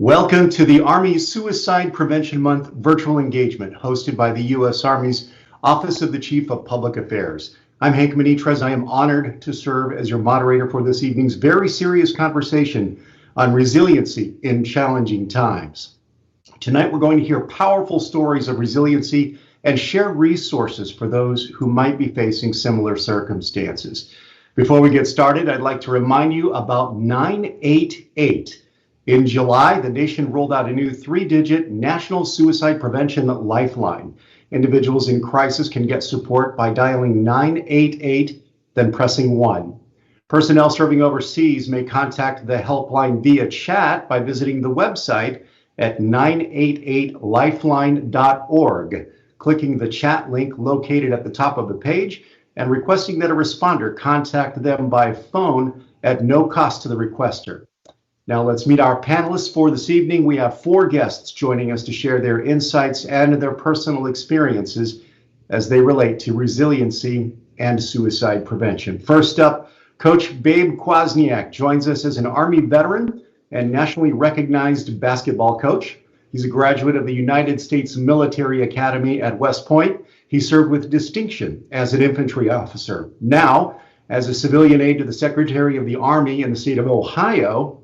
Welcome to the Army Suicide Prevention Month virtual engagement hosted by the U.S. Army's Office of the Chief of Public Affairs. I'm Hank Manitrez. I am honored to serve as your moderator for this evening's very serious conversation on resiliency in challenging times. Tonight, we're going to hear powerful stories of resiliency and share resources for those who might be facing similar circumstances. Before we get started, I'd like to remind you about 988. In July, the nation rolled out a new 3-digit National Suicide Prevention Lifeline. Individuals in crisis can get support by dialing 988, then pressing 1. Personnel serving overseas may contact the helpline via chat by visiting the website at 988lifeline.org, clicking the chat link located at the top of the page, and requesting that a responder contact them by phone at no cost to the requester. Now let's meet our panelists for this evening. We have 4 guests joining us to share their insights and their personal experiences as they relate to resiliency and suicide prevention. First up, Coach Babe Kwasniak joins us as an Army veteran and nationally recognized basketball coach. He's a graduate of the United States Military Academy at West Point. He served with distinction as an infantry officer. Now, as a civilian aide to the Secretary of the Army in the state of Ohio,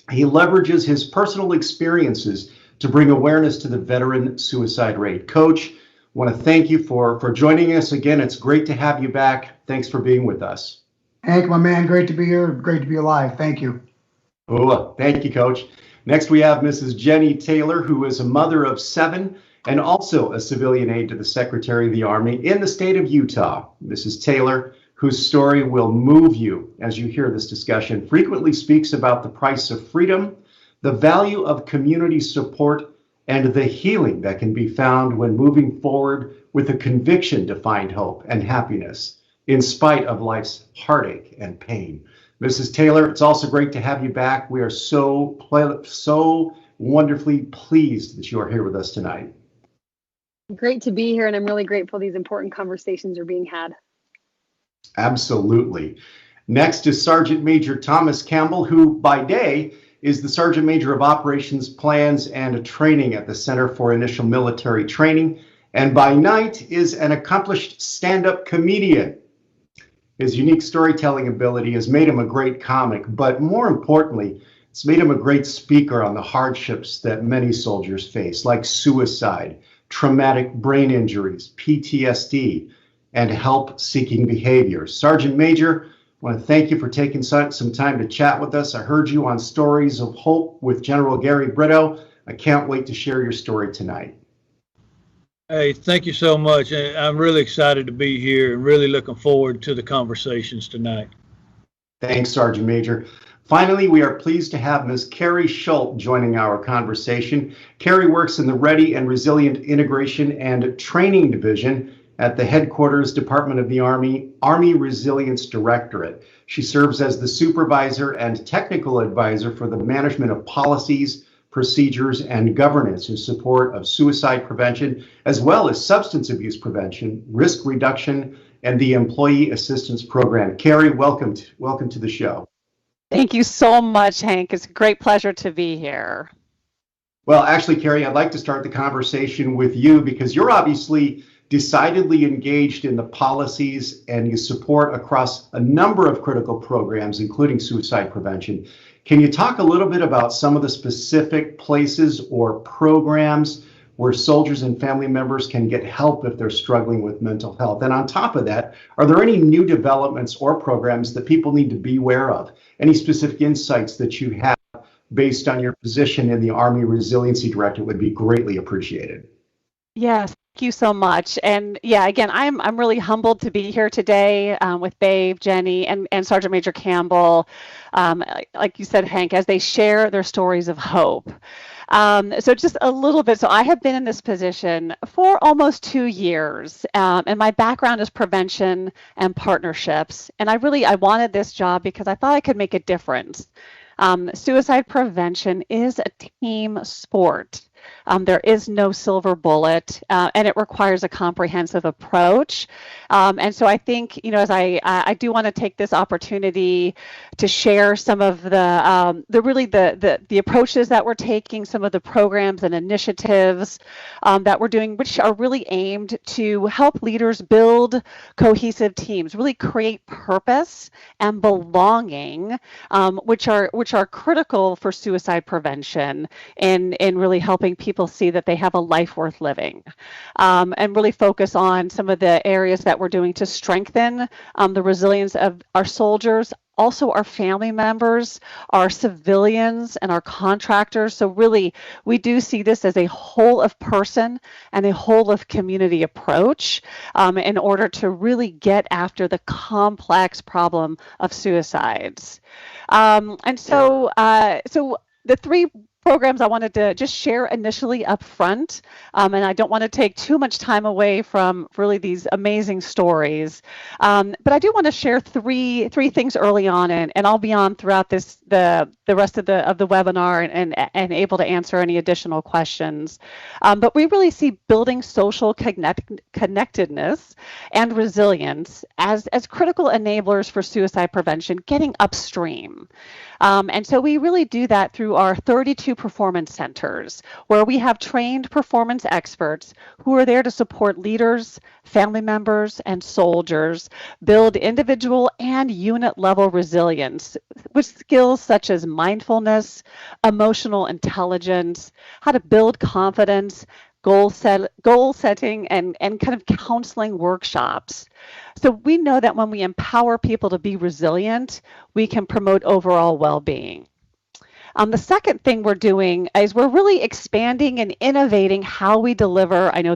he leverages his personal experiences to bring awareness to the veteran suicide rate. Coach, I want to thank you for joining us again. It's great to have you back. Thanks for being with us. Hank, my man, great to be here. Great to be alive. Thank you. Oh, thank you, Coach. Next, we have Mrs. Jenny Taylor, who is a mother of 7 and also a civilian aide to the Secretary of the Army in the state of Utah. Mrs. Taylor, whose story will move you as you hear this discussion, frequently speaks about the price of freedom, the value of community support, and the healing that can be found when moving forward with a conviction to find hope and happiness in spite of life's heartache and pain. Mrs. Taylor, it's also great to have you back. We are so wonderfully pleased that you are here with us tonight. Great to be here, and I'm really grateful these important conversations are being had. Absolutely. Next is Sergeant Major Thomas Campbell, who by day is the Sergeant Major of Operations Plans and Training at the Center for Initial Military Training, and by night is an accomplished stand-up comedian. His unique storytelling ability has made him a great comic, but more importantly, it's made him a great speaker on the hardships that many soldiers face, like suicide, traumatic brain injuries, PTSD, and help-seeking behavior. Sergeant Major, I want to thank you for taking some time to chat with us. I heard you on Stories of Hope with General Gary Brito. I can't wait to share your story tonight. Hey, thank you so much. I'm really excited to be here and really looking forward to the conversations tonight. Thanks, Sergeant Major. Finally, we are pleased to have Ms. Carrie Schultz joining our conversation. Carrie works in the Ready and Resilient Integration and Training Division at the Headquarters Department of the Army Resilience Directorate. She serves as the supervisor and technical advisor for the management of policies, procedures, and governance in support of suicide prevention, as well as substance abuse prevention, risk reduction, and the Employee Assistance Program. Carrie, welcome to the show. Thank you so much, Hank. It's a great pleasure to be here. Well, actually, Carrie, I'd like to start the conversation with you because you're obviously decidedly engaged in the policies and you support across a number of critical programs, including suicide prevention. Can you talk a little bit about some of the specific places or programs where soldiers and family members can get help if they're struggling with mental health? And on top of that, are there any new developments or programs that people need to be aware of? Any specific insights that you have based on your position in the Army Resiliency Directorate would be greatly appreciated. Yes. Thank you so much. And yeah, again, I'm really humbled to be here today with Babe, Jenny, and Sergeant Major Campbell, like you said, Hank, as they share their stories of hope. So just a little bit. So I have been in this position for almost 2 years, and my background is prevention and partnerships. And I wanted this job because I thought I could make a difference. Suicide prevention is a team sport. There is no silver bullet, and it requires a comprehensive approach. And so I think, as I do want to take this opportunity to share some of the approaches that we're taking, some of the programs and initiatives that we're doing, which are really aimed to help leaders build cohesive teams, really create purpose and belonging, which are critical for suicide prevention in really helping people see that they have a life worth living, and really focus on some of the areas that we're doing to strengthen the resilience of our soldiers, also our family members, our civilians, and our contractors. So really, we do see this as a whole of person and a whole of community approach in order to really get after the complex problem of suicides. So the three programs I wanted to just share initially up front, and I don't want to take too much time away from really these amazing stories, but I do want to share three things early on, and I'll be on throughout the rest of the webinar and able to answer any additional questions. But we really see building social connectedness and resilience as critical enablers for suicide prevention, getting upstream. And so we really do that through our 32 performance centers, where we have trained performance experts who are there to support leaders, family members, and soldiers build individual and unit level resilience with skills such as mindfulness, emotional intelligence, how to build confidence, goal setting, and kind of counseling workshops. So we know that when we empower people to be resilient, we can promote overall well-being. The second thing we're doing is we're really expanding and innovating how we deliver. I know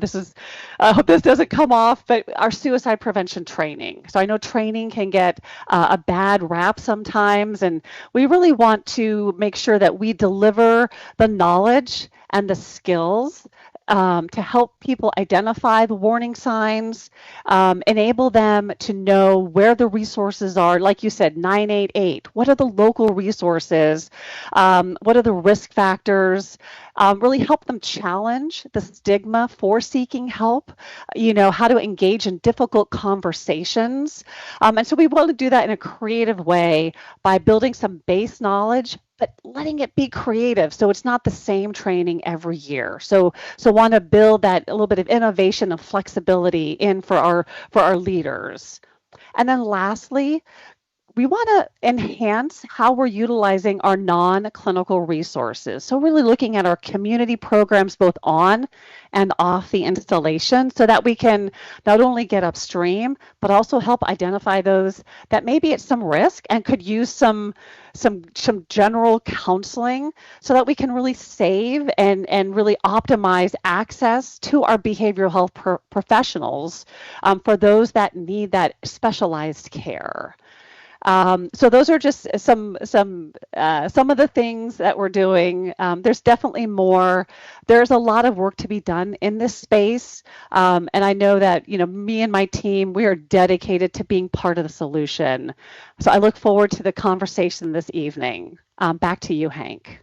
I hope this doesn't come off, but our suicide prevention training. So I know training can get a bad rap sometimes, and we really want to make sure that we deliver the knowledge and the skills to help people identify the warning signs, enable them to know where the resources are. Like you said, 988, what are the local resources? What are the risk factors? Really help them challenge the stigma for seeking help, how to engage in difficult conversations. And so we want to do that in a creative way by building some base knowledge, but letting it be creative. So it's not the same training every year. So want to build that a little bit of innovation and flexibility in for our leaders. And then lastly, we want to enhance how we're utilizing our non-clinical resources. So really looking at our community programs both on and off the installation so that we can not only get upstream, but also help identify those that may be at some risk and could use some general counseling so that we can really save and really optimize access to our behavioral health professionals for those that need that specialized care. So those are just some of the things that we're doing. There's definitely more. There's a lot of work to be done in this space, and I know that me and my team, we are dedicated to being part of the solution. So I look forward to the conversation this evening. Back to you, Hank.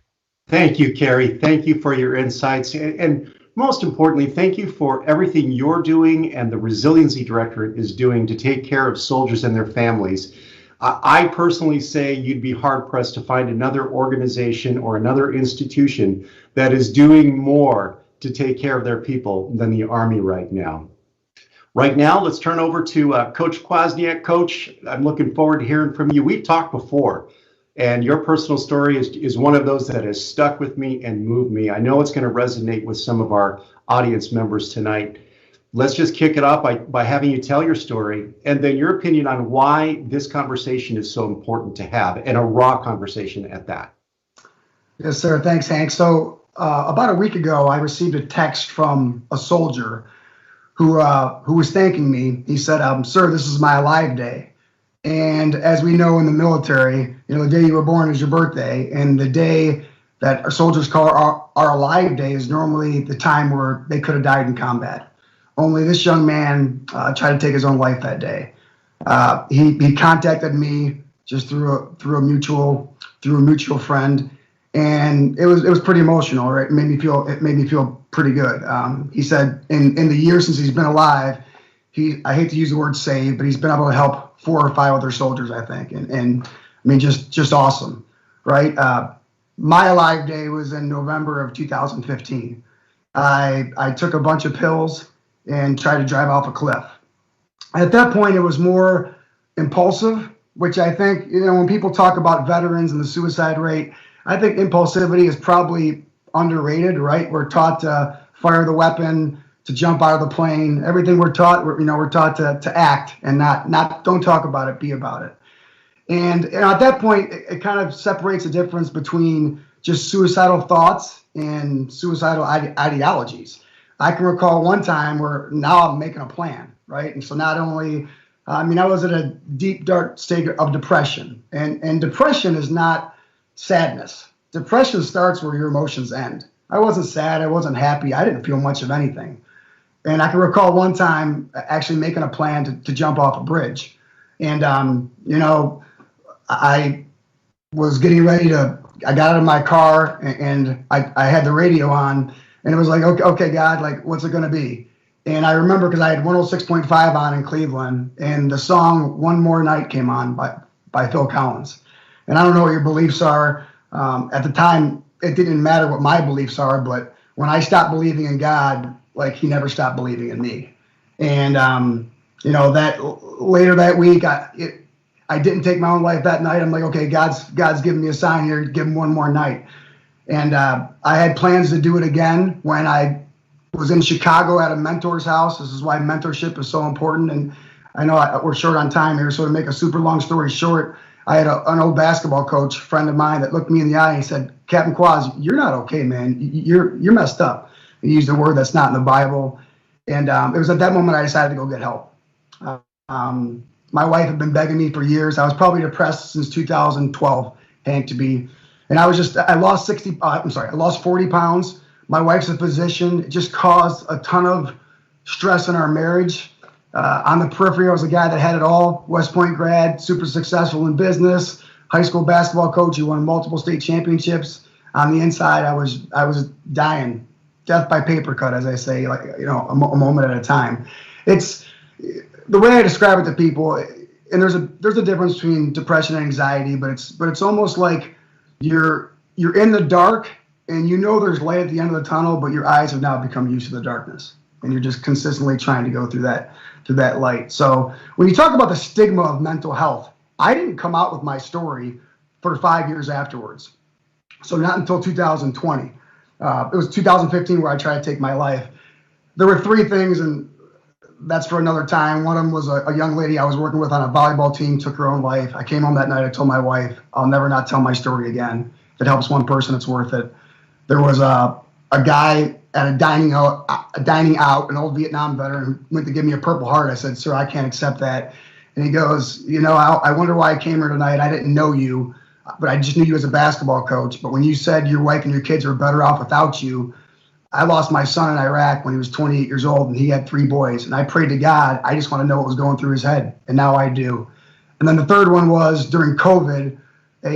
Thank you, Carrie. Thank you for your insights, and most importantly, thank you for everything you're doing and the Resiliency Directorate is doing to take care of soldiers and their families. I personally say you'd be hard-pressed to find another organization or another institution that is doing more to take care of their people than the Army right now. Right now, let's turn over to Coach Kwasniak. Coach, I'm looking forward to hearing from you. We've talked before, and your personal story is one of those that has stuck with me and moved me. I know it's going to resonate with some of our audience members tonight. Let's just kick it off by having you tell your story and then your opinion on why this conversation is so important to have, and a raw conversation at that. Yes, sir. Thanks, Hank. So about a week ago, I received a text from a soldier who was thanking me. He said, "Sir, this is my Alive Day." And as we know in the military, the day you were born is your birthday, and the day that our soldiers call our Alive Day is normally the time where they could have died in combat. Only this young man tried to take his own life that day. He contacted me just through a mutual friend, And it was pretty emotional, right? It made me feel pretty good. He said in the years since he's been alive, I hate to use the word save, but he's been able to help 4 or 5 other soldiers, I think. And I mean, just awesome, right? My Alive Day was in November of 2015. I took a bunch of pills and tried to drive off a cliff. At that point, it was more impulsive, which I think, when people talk about veterans and the suicide rate, I think impulsivity is probably underrated, right? We're taught to fire the weapon, to jump out of the plane. Everything we're taught, we're taught to act and not don't talk about it, be about it. And at that point, it kind of separates the difference between just suicidal thoughts and suicidal ideologies. I can recall one time where now I'm making a plan, right? And so not only, I was in a deep, dark state of depression. And depression is not sadness. Depression starts where your emotions end. I wasn't sad. I wasn't happy. I didn't feel much of anything. And I can recall one time actually making a plan to jump off a bridge. And, I was getting ready I got out of my car and I had the radio on and it was like, okay, God, like, what's it going to be? And I remember because I had 106.5 on in Cleveland and the song One More Night came on by Phil Collins. And I don't know what your beliefs are. At the time, it didn't matter what my beliefs are, but when I stopped believing in God, like, he never stopped believing in me. And, that later that week, I didn't take my own life that night. I'm like, okay, God's giving me a sign here, give him one more night. And I had plans to do it again when I was in Chicago at a mentor's house. This is why mentorship is so important. And I know we're short on time here, so to make a super long story short, I had an old basketball coach, friend of mine, that looked me in the eye and he said, Captain Quas, you're not okay, man. You're messed up. He used a word that's not in the Bible. And it was at that moment I decided to go get help. My wife had been begging me for years. I was probably depressed since 2012, Hank, to be. And I lost 40 pounds. My wife's a physician. It just caused a ton of stress in our marriage. On the periphery, I was a guy that had it all. West Point grad, super successful in business, high school basketball coach who won multiple state championships. On the inside, I was dying, death by paper cut, as I say, like, a moment at a time. It's the way I describe it to people, and there's a difference between depression and anxiety, but it's almost like you're in the dark and there's light at the end of the tunnel, but your eyes have now become used to the darkness, and you're just consistently trying to go through that light. So when you talk about the stigma of mental health, I didn't come out with my story for 5 years afterwards. So not until 2020. It was 2015 where I tried to take my life. There were 3 things, and that's for another time. One of them was a young lady I was working with on a volleyball team took her own life. I came home that night. I told my wife, I'll never not tell my story again. If it helps one person, it's worth it. There was a guy at a dining out, an old Vietnam veteran who went to give me a Purple Heart. I said, sir, I can't accept that. And he goes, I wonder why I came here tonight. I didn't know you, but I just knew you as a basketball coach. But when you said your wife and your kids were better off without you, I lost my son in Iraq when he was 28 years old and he had 3 boys. And I prayed to God, I just want to know what was going through his head. And now I do. And then the third one was during COVID, a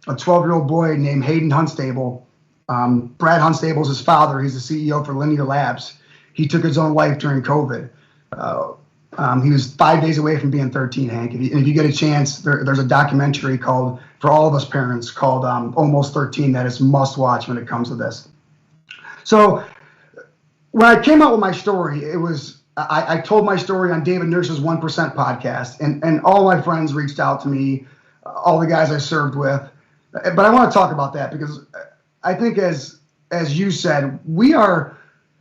12-year-old boy named Hayden Hunstable. Brad Hunstable's his father. He's the CEO for Linear Labs. He took his own life during COVID. He was 5 days away from being 13, Hank. If you get a chance, there's a documentary for all of us parents called Almost 13 that is must watch when it comes to this. So when I came out with my story, it was I told my story on David Nurse's 1% podcast, and all my friends reached out to me, all the guys I served with. But I want to talk about that because I think, as you said,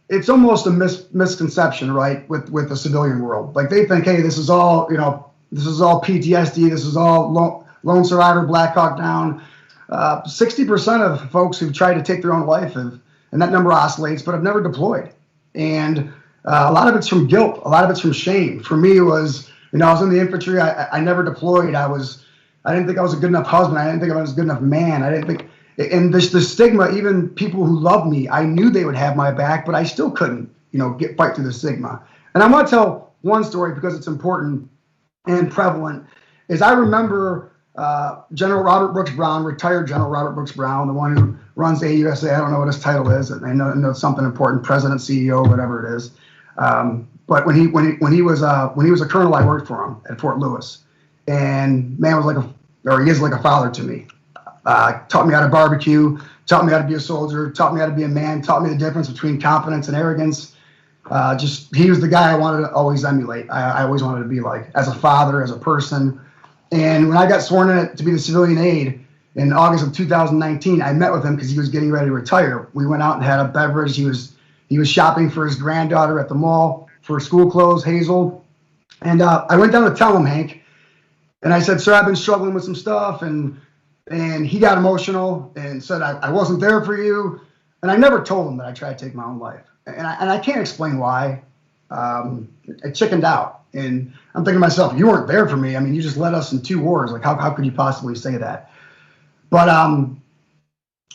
it's almost a misconception, right, with the civilian world. Like, they think, hey, this is all PTSD, this is all lone survivor, Black Hawk Down. 60% of folks who've tried to take their own life and that number oscillates, but have never deployed. And a lot of it's from guilt. A lot of it's from shame. For me, it was, I was in the infantry. I never deployed. I didn't think I was a good enough husband. I didn't think I was a good enough man. I didn't think, and the stigma, even people who loved me, I knew they would have my back, but I still couldn't, fight through the stigma. And I want to tell one story because it's important and prevalent. Is I remember General Robert Brooks Brown, retired General Robert Brooks Brown, the one who runs AUSA. I don't know what his title is. I know it's something important, president, CEO, whatever it is. But when he was a colonel, I worked for him at Fort Lewis, and man he is like a father to me. Taught me how to barbecue, taught me how to be a soldier, taught me how to be a man, taught me the difference between confidence and arrogance. He was the guy I wanted to always emulate. I always wanted to be like, as a father, as a person. And when I got sworn in to be the civilian aide in August of 2019, I met with him because he was getting ready to retire. We went out and had a beverage. He was shopping for his granddaughter at the mall for school clothes, Hazel. And I went down to tell him, Hank, and I said, sir, I've been struggling with some stuff. And he got emotional and said, I wasn't there for you. And I never told him that I tried to take my own life. And I can't explain why. I chickened out. And I'm thinking to myself, you weren't there for me. I mean, you just led us in 2 wars. Like, how could you possibly say that? But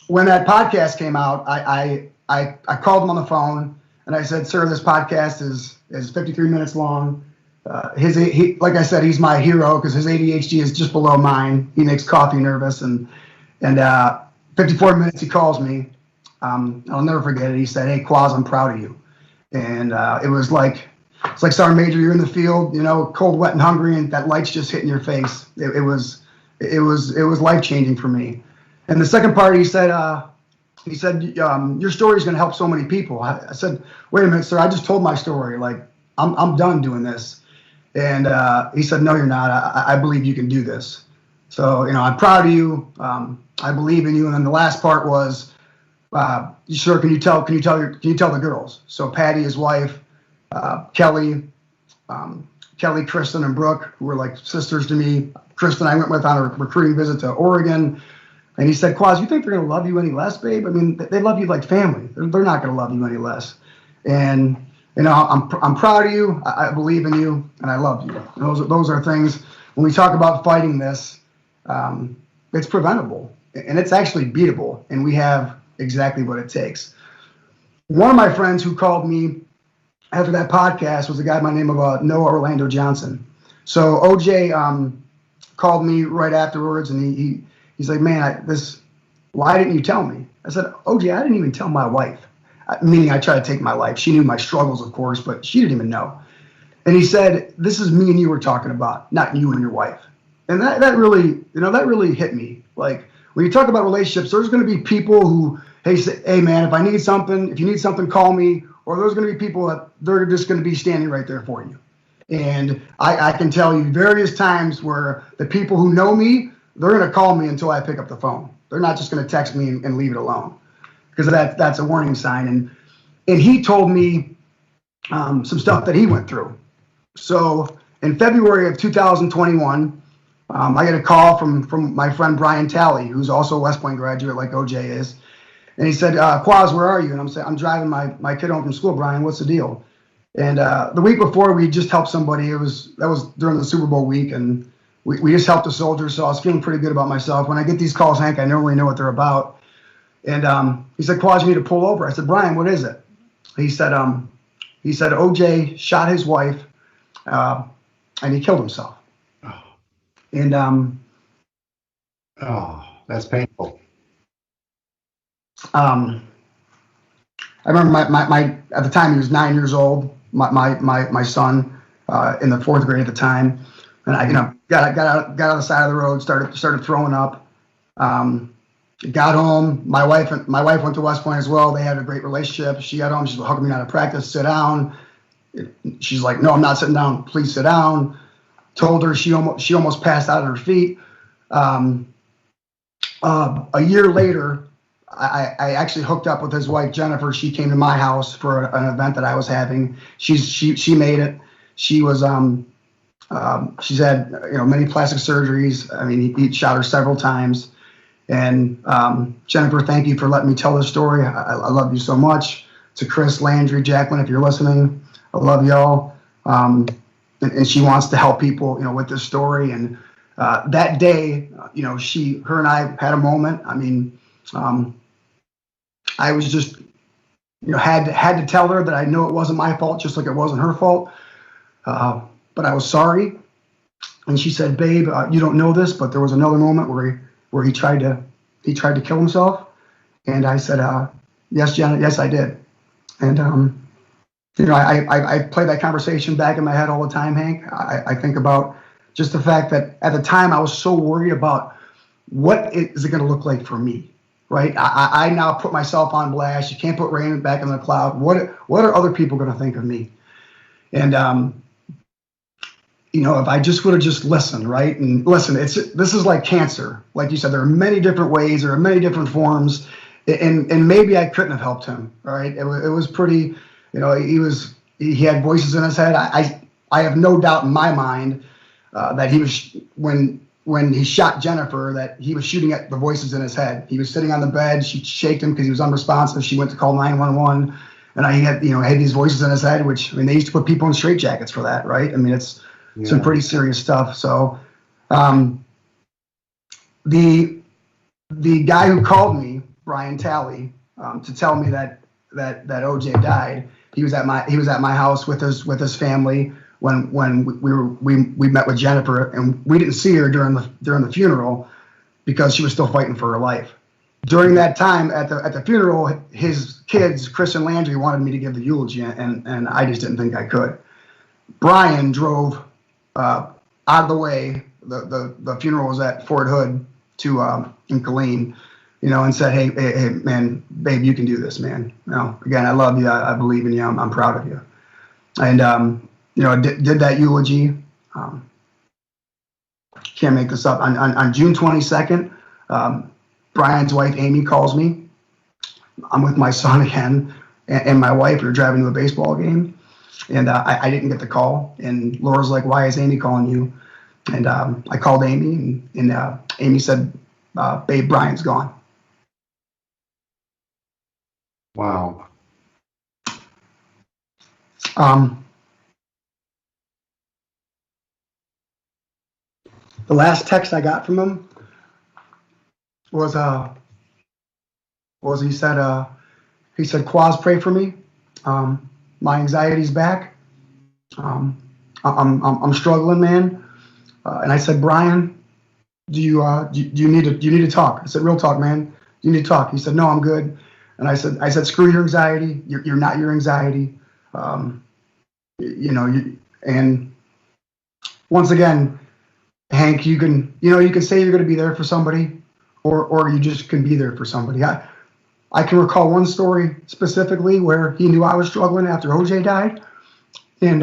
when that podcast came out, I called him on the phone and I said, sir, this podcast is 53 minutes long. Like I said, he's my hero because his ADHD is just below mine. He makes coffee nervous. And 54 minutes he calls me. I'll never forget it. He said, hey, Quas, I'm proud of you. And it was like, it's like Sergeant Major, you're in the field, cold, wet, and hungry, and that light's just hitting your face. It was life-changing for me. And the second part, he said, your story is going to help so many people. I said, wait a minute, sir, I just told my story. Like, I'm done doing this. And he said, no, you're not. I believe you can do this. So, I'm proud of you. I believe in you. And then the last part was, sir, can you tell the girls? So Patty, his wife, Kelly, Kristen, and Brooke, who were like sisters to me. Kristen, I went with on a recruiting visit to Oregon. And he said, Quas, you think they're going to love you any less, babe? I mean, they love you like family. They're not going to love you any less. And, I'm proud of you. I believe in you, and I love you. Those are things, when we talk about fighting this, it's preventable, and it's actually beatable, and we have exactly what it takes. One of my friends who called me after that podcast was a guy by the name of Noah Orlando Johnson. So OJ called me right afterwards, and he's like, man, why didn't you tell me? I said, OJ, I didn't even tell my wife, meaning I tried to take my life. She knew my struggles, of course, but she didn't even know. And he said, this is me and you were talking about, not you and your wife. And that really hit me. Like, when you talk about relationships, there's going to be people who, hey man, if you need something, call me. Or there's going to be people that they're just going to be standing right there for you. And I can tell you various times where the people who know me, they're going to call me until I pick up the phone. They're not just going to text me and leave it alone, because that's a warning sign. And he told me some stuff that he went through. So in February of 2021, I get a call from my friend Brian Talley, who's also a West Point graduate like OJ is. And he said, Quas, where are you? And I'm saying, I'm driving my kid home from school, Brian. What's the deal? And the week before, we just helped somebody. That was during the Super Bowl week, and we just helped a soldier. So I was feeling pretty good about myself. When I get these calls, Hank, I normally know what they're about. And he said, Quas, you need to pull over. I said, Brian, what is it? He said OJ shot his wife, and he killed himself. Oh. And That's painful. I remember my at the time he was 9 years old. My son in the 4th grade at the time, and I got out of the side of the road, started throwing up. Got home. My wife went to West Point as well. They had a great relationship. She got home. She's hugging me out of practice. Sit down. She's like, no, I'm not sitting down. Please sit down. Told her she almost passed out on her feet. A year later, I actually hooked up with his wife Jennifer. She came to my house for an event that I was having. She made it. She was she's had many plastic surgeries. I mean, he shot her several times. And Jennifer, thank you for letting me tell this story. I love you so much. To Chris, Landry, Jacqueline, if you're listening, I love y'all. And she wants to help people, with this story. And that day, her and I had a moment. I mean, I was just, had to tell her that I know it wasn't my fault, just like it wasn't her fault. But I was sorry. And she said, "Babe, you don't know this, but there was another moment where he tried to kill himself." And I said, "Yes, Jenna, yes, I did." And I play that conversation back in my head all the time, Hank. I think about just the fact that at the time I was so worried about what is it going to look like for me, right? I now put myself on blast. You can't put rain back in the cloud. What are other people going to think of me? And if I just would have just listened, right? And listen, this is like cancer. Like you said, there are many different ways, there are many different forms, and maybe I couldn't have helped him, right? It was pretty, he had voices in his head. I have no doubt in my mind that he was, when he shot Jennifer, that he was shooting at the voices in his head. He was sitting on the bed. She shaked him because he was unresponsive. She went to call 911, and he had these voices in his head, which, I mean, they used to put people in straitjackets for that, right? I mean, it's some pretty serious stuff. So, the guy who called me, Brian Talley, to tell me that OJ died, he was at my house with his family when we met with Jennifer, and we didn't see her during the funeral because she was still fighting for her life. During that time at the funeral, his kids, Chris and Landry, wanted me to give the eulogy, and I just didn't think I could. Brian drove out of the way. The funeral was at Fort Hood in Killeen, and said, hey, man, babe, you can do this, man. Again, I love you. I believe in you. I'm proud of you. And did that eulogy. Can't make this up. On June 22nd, Brian's wife Amy calls me. I'm with my son again and my wife. We were driving to a baseball game. And I didn't get the call. And Laura's like, "Why is Amy calling you?" And I called Amy, and Amy said, "Babe, Brian's gone." Wow. The last text I got from him was he said, "Kwas, pray for me. My anxiety's back. I'm struggling, man." And I said, "Brian, do you need to talk?" I said, "Real talk, man. You need to talk." He said, "No, I'm good." And I said, "Screw your anxiety. You're not your anxiety. And once again, Hank, you can say you're going to be there for somebody, or you just can be there for somebody." I can recall one story specifically where he knew I was struggling after OJ died, and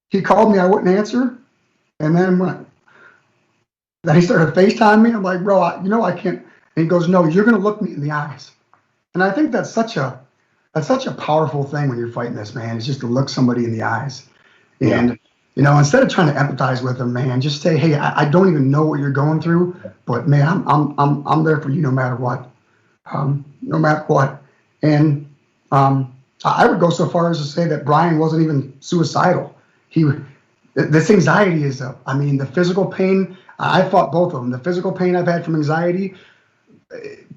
he called me. I wouldn't answer, and then he started FaceTiming me. I'm like, "Bro, I can't." And he goes, "No, you're going to look me in the eyes." And I think that's such a powerful thing when you're fighting this, man. It's just to look somebody in the eyes, and instead of trying to empathize with them, man, just say, "Hey, I don't even know what you're going through, but man, I'm there for you no matter what, no matter what." And I would go so far as to say that Brian wasn't even suicidal. This anxiety is the physical pain. I fought both of them. The physical pain I've had from anxiety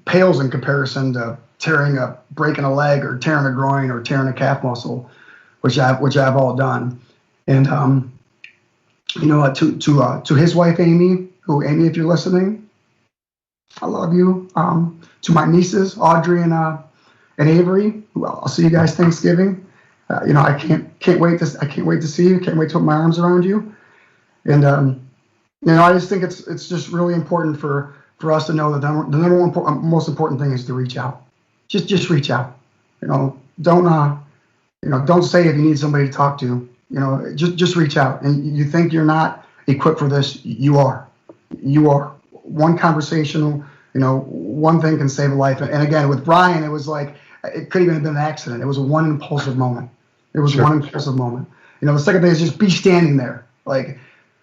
pales in comparison to breaking a leg or tearing a groin or tearing a calf muscle, which I've all done. And to his wife Amy, Amy, if you're listening, I love you. To my nieces Audrey and Avery, who I'll see you guys Thanksgiving. I can't wait to see you. Can't wait to put my arms around you. And I just think it's just really important for us to know that the number one most important thing is to reach out. Just reach out. Don't say if you need somebody to talk to. Just reach out. And you think you're not equipped for this, you are. You are. One conversation, one thing can save a life. And again, with Brian, it was like it could even have been an accident. It was one impulsive moment. One impulsive moment. The second thing is just be standing there. Like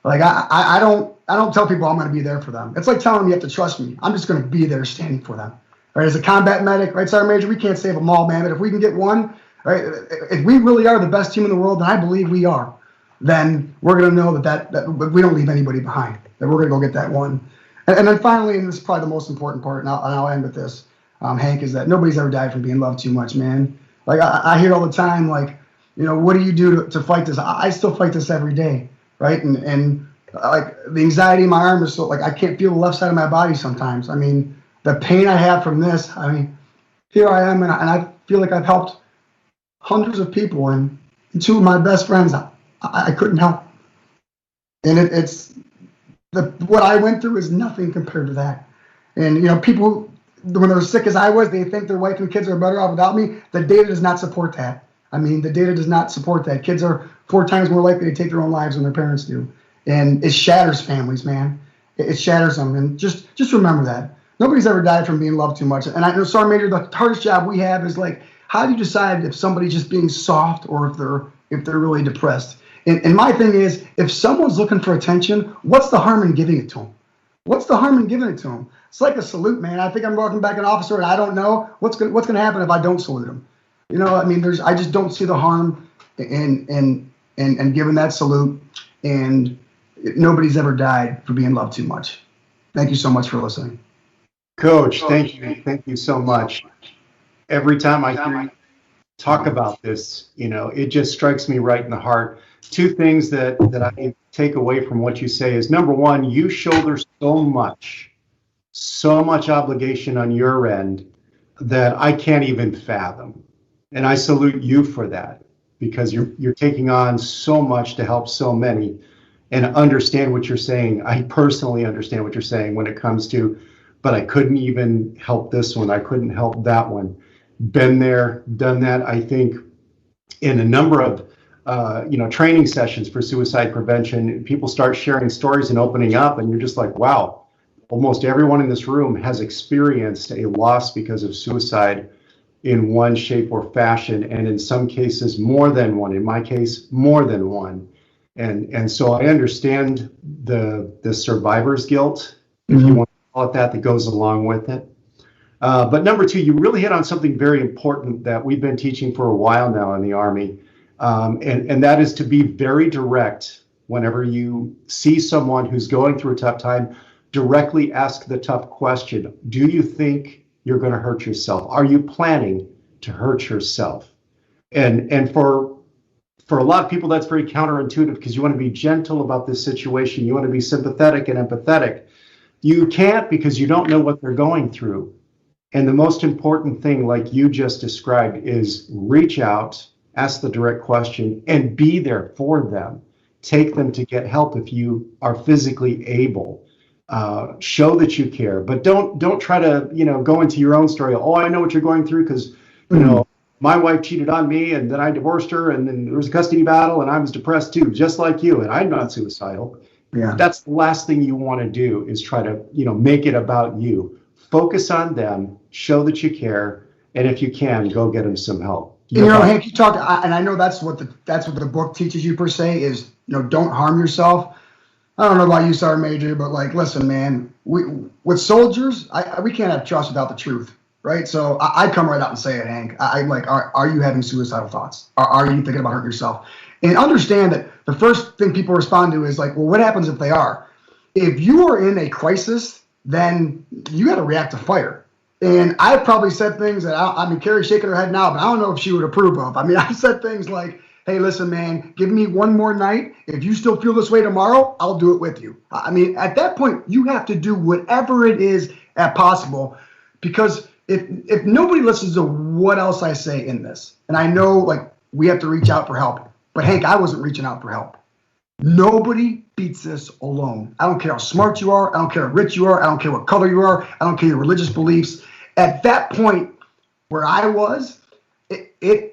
I don't tell people I'm going to be there for them. It's like telling them you have to trust me. I'm just going to be there standing for them. Right? As a combat medic, right, Sergeant Major, we can't save them all, man. But if we can get one, right, if we really are the best team in the world, and I believe we are, then we're going to know that we don't leave anybody behind. That we're going to go get that one. And then finally, and this is probably the most important part, and I'll end with this, Hank, is that nobody's ever died from being loved too much, man. Like I hear all the time, like, what do you do to fight this? I still fight this every day, right? And like the anxiety in my arm is so like I can't feel the left side of my body sometimes. I mean, the pain I have from this. I mean, here I am, and I feel like I've helped hundreds of people, and two of my best friends I couldn't help. And it's what I went through is nothing compared to that. And people, when they're as sick as I was, they think their wife and kids are better off without me. The data does not support that. I mean, the data does not support that. Kids are 4 times more likely to take their own lives than their parents do. And it shatters families, man. It shatters them. And just remember that. Nobody's ever died from being loved too much. And I know, Sergeant Major, the hardest job we have is like, how do you decide if somebody's just being soft or if they're really depressed? And my thing is, if someone's looking for attention, what's the harm in giving it to them? What's the harm in giving it to them? It's like a salute, man. I think I'm walking back an officer, and I don't know what's going to happen if I don't salute him. I mean, I just don't see the harm in giving that salute. And nobody's ever died for being loved too much. Thank you so much for listening. Coach, thank you so much. Every time I hear you talk about this, it just strikes me right in the heart. 2 things that I take away from what you say is, number one, you shoulder so much obligation on your end that I can't even fathom. And I salute you for that, because you're taking on so much to help so many, and understand what you're saying. I personally understand what you're saying when it comes to, but I couldn't even help this one. I couldn't help that one. Been there, done that. I think in a number of training sessions for suicide prevention, people start sharing stories and opening up, and you're just like, wow, almost everyone in this room has experienced a loss because of suicide in one shape or fashion, and in some cases more than one. In my case, more than one. And so I understand the survivor's guilt, if you want to call it that goes along with it. But number 2, you really hit on something very important that we've been teaching for a while now in the Army, and that is to be very direct whenever you see someone who's going through a tough time. Directly ask the tough question. Do you think you're going to hurt yourself? Are you planning to hurt yourself? And for a lot of people, that's very counterintuitive, because you want to be gentle about this situation. You want to be sympathetic and empathetic. You can't, because you don't know what they're going through. And the most important thing, like you just described, is reach out, ask the direct question, and be there for them. Take them to get help if you are physically able. Show that you care, but don't try to go into your own story. Oh, I know what you're going through, because my wife cheated on me, and then I divorced her, and then there was a custody battle, and I was depressed too, just like you, and I'm not suicidal. Yeah. That's the last thing you want to do, is try to make it about you. Focus on them, show that you care, and if you can, go get them some help. Hank, you talk, and I know that's what the book teaches you per se is, don't harm yourself. I don't know about you, Sergeant Major, but like, listen, man, with soldiers, we can't have trust without the truth, right? So I come right out and say it, Hank. I'm like, are you having suicidal thoughts? Are you thinking about hurting yourself? And understand that the first thing people respond to is like, well, what happens if they are? If you are in a crisis, then you got to react to fire. And I've probably said things that Carrie's shaking her head now, but I don't know if she would approve of. I mean, I said things like, hey, listen, man, give me one more night. If you still feel this way tomorrow, I'll do it with you. I mean, at that point, you have to do whatever it is possible, because if nobody listens to what else I say in this, and I know like we have to reach out for help, but Hank, I wasn't reaching out for help. Nobody beats this alone. I don't care how smart you are. I don't care how rich you are. I don't care what color you are. I don't care your religious beliefs. At that point where I was,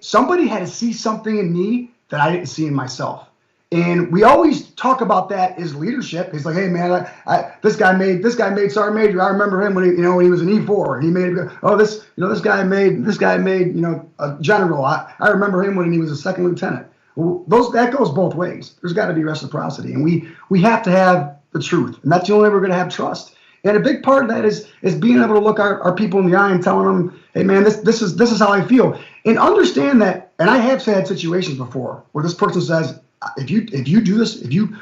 somebody had to see something in me that I didn't see in myself. And we always talk about that as leadership. He's like, hey man, this guy made Sergeant Major. I remember him when he was an E4, and he made this guy made a general. I remember him when he was a second lieutenant. Well, that goes both ways. There's got to be reciprocity, and we have to have the truth, and that's the only way we're going to have trust. And a big part of that is being able to look our people in the eye and telling them, hey man, this is how I feel, and understand that. And I have had situations before where this person says, if you do this, if you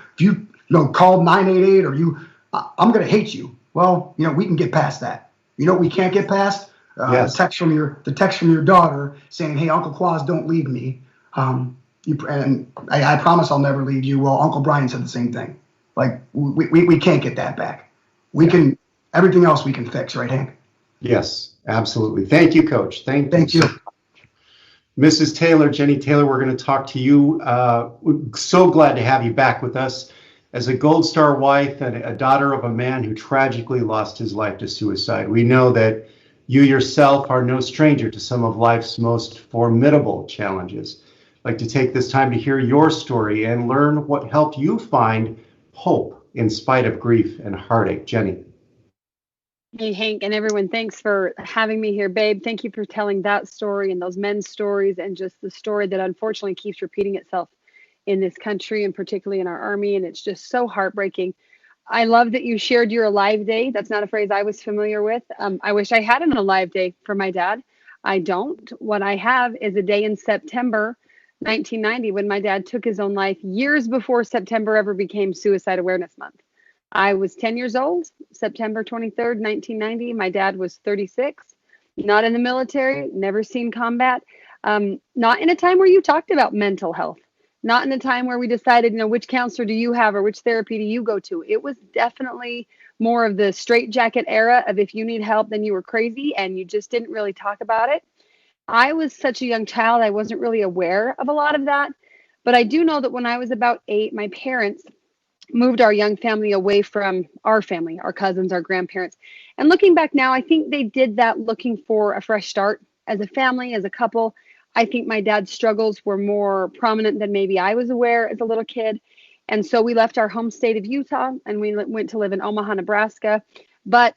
call 988 or I'm going to hate you. Well, we can get past that. We can't get past yes. the text from your daughter saying, hey, Uncle Quas, don't leave me. And I promise I'll never leave you. Well, Uncle Brian said the same thing. Like, we can't get that back. We can, everything else we can fix, right, Hank? Yes, absolutely. Thank you, Coach. Thank you. Mrs. Taylor, Jenny Taylor, we're going to talk to you. We're so glad to have you back with us. As a Gold Star wife and a daughter of a man who tragically lost his life to suicide, we know that you yourself are no stranger to some of life's most formidable challenges. I'd like to take this time to hear your story and learn what helped you find hope in spite of grief and heartache. Jenny. Hey, Hank, and everyone, thanks for having me here. Babe, thank you for telling that story and those men's stories, and just the story that unfortunately keeps repeating itself in this country, and particularly in our Army. And it's just so heartbreaking. I love that you shared your Alive Day. That's not a phrase I was familiar with. I wish I had an Alive Day for my dad. I don't. What I have is a day in September 1990 when my dad took his own life, years before September ever became Suicide Awareness Month. I was 10 years old, September 23rd, 1990. My dad was 36, not in the military, never seen combat, not in a time where you talked about mental health, not in a time where we decided, which counselor do you have or which therapy do you go to. It was definitely more of the straitjacket era of if you need help, then you were crazy and you just didn't really talk about it. I was such a young child, I wasn't really aware of a lot of that. But I do know that when I was about 8, my parents moved our young family away from our family, our cousins, our grandparents. And looking back now, I think they did that looking for a fresh start as a family, as a couple. I think my dad's struggles were more prominent than maybe I was aware as a little kid. And so we left our home state of Utah and we went to live in Omaha, Nebraska. But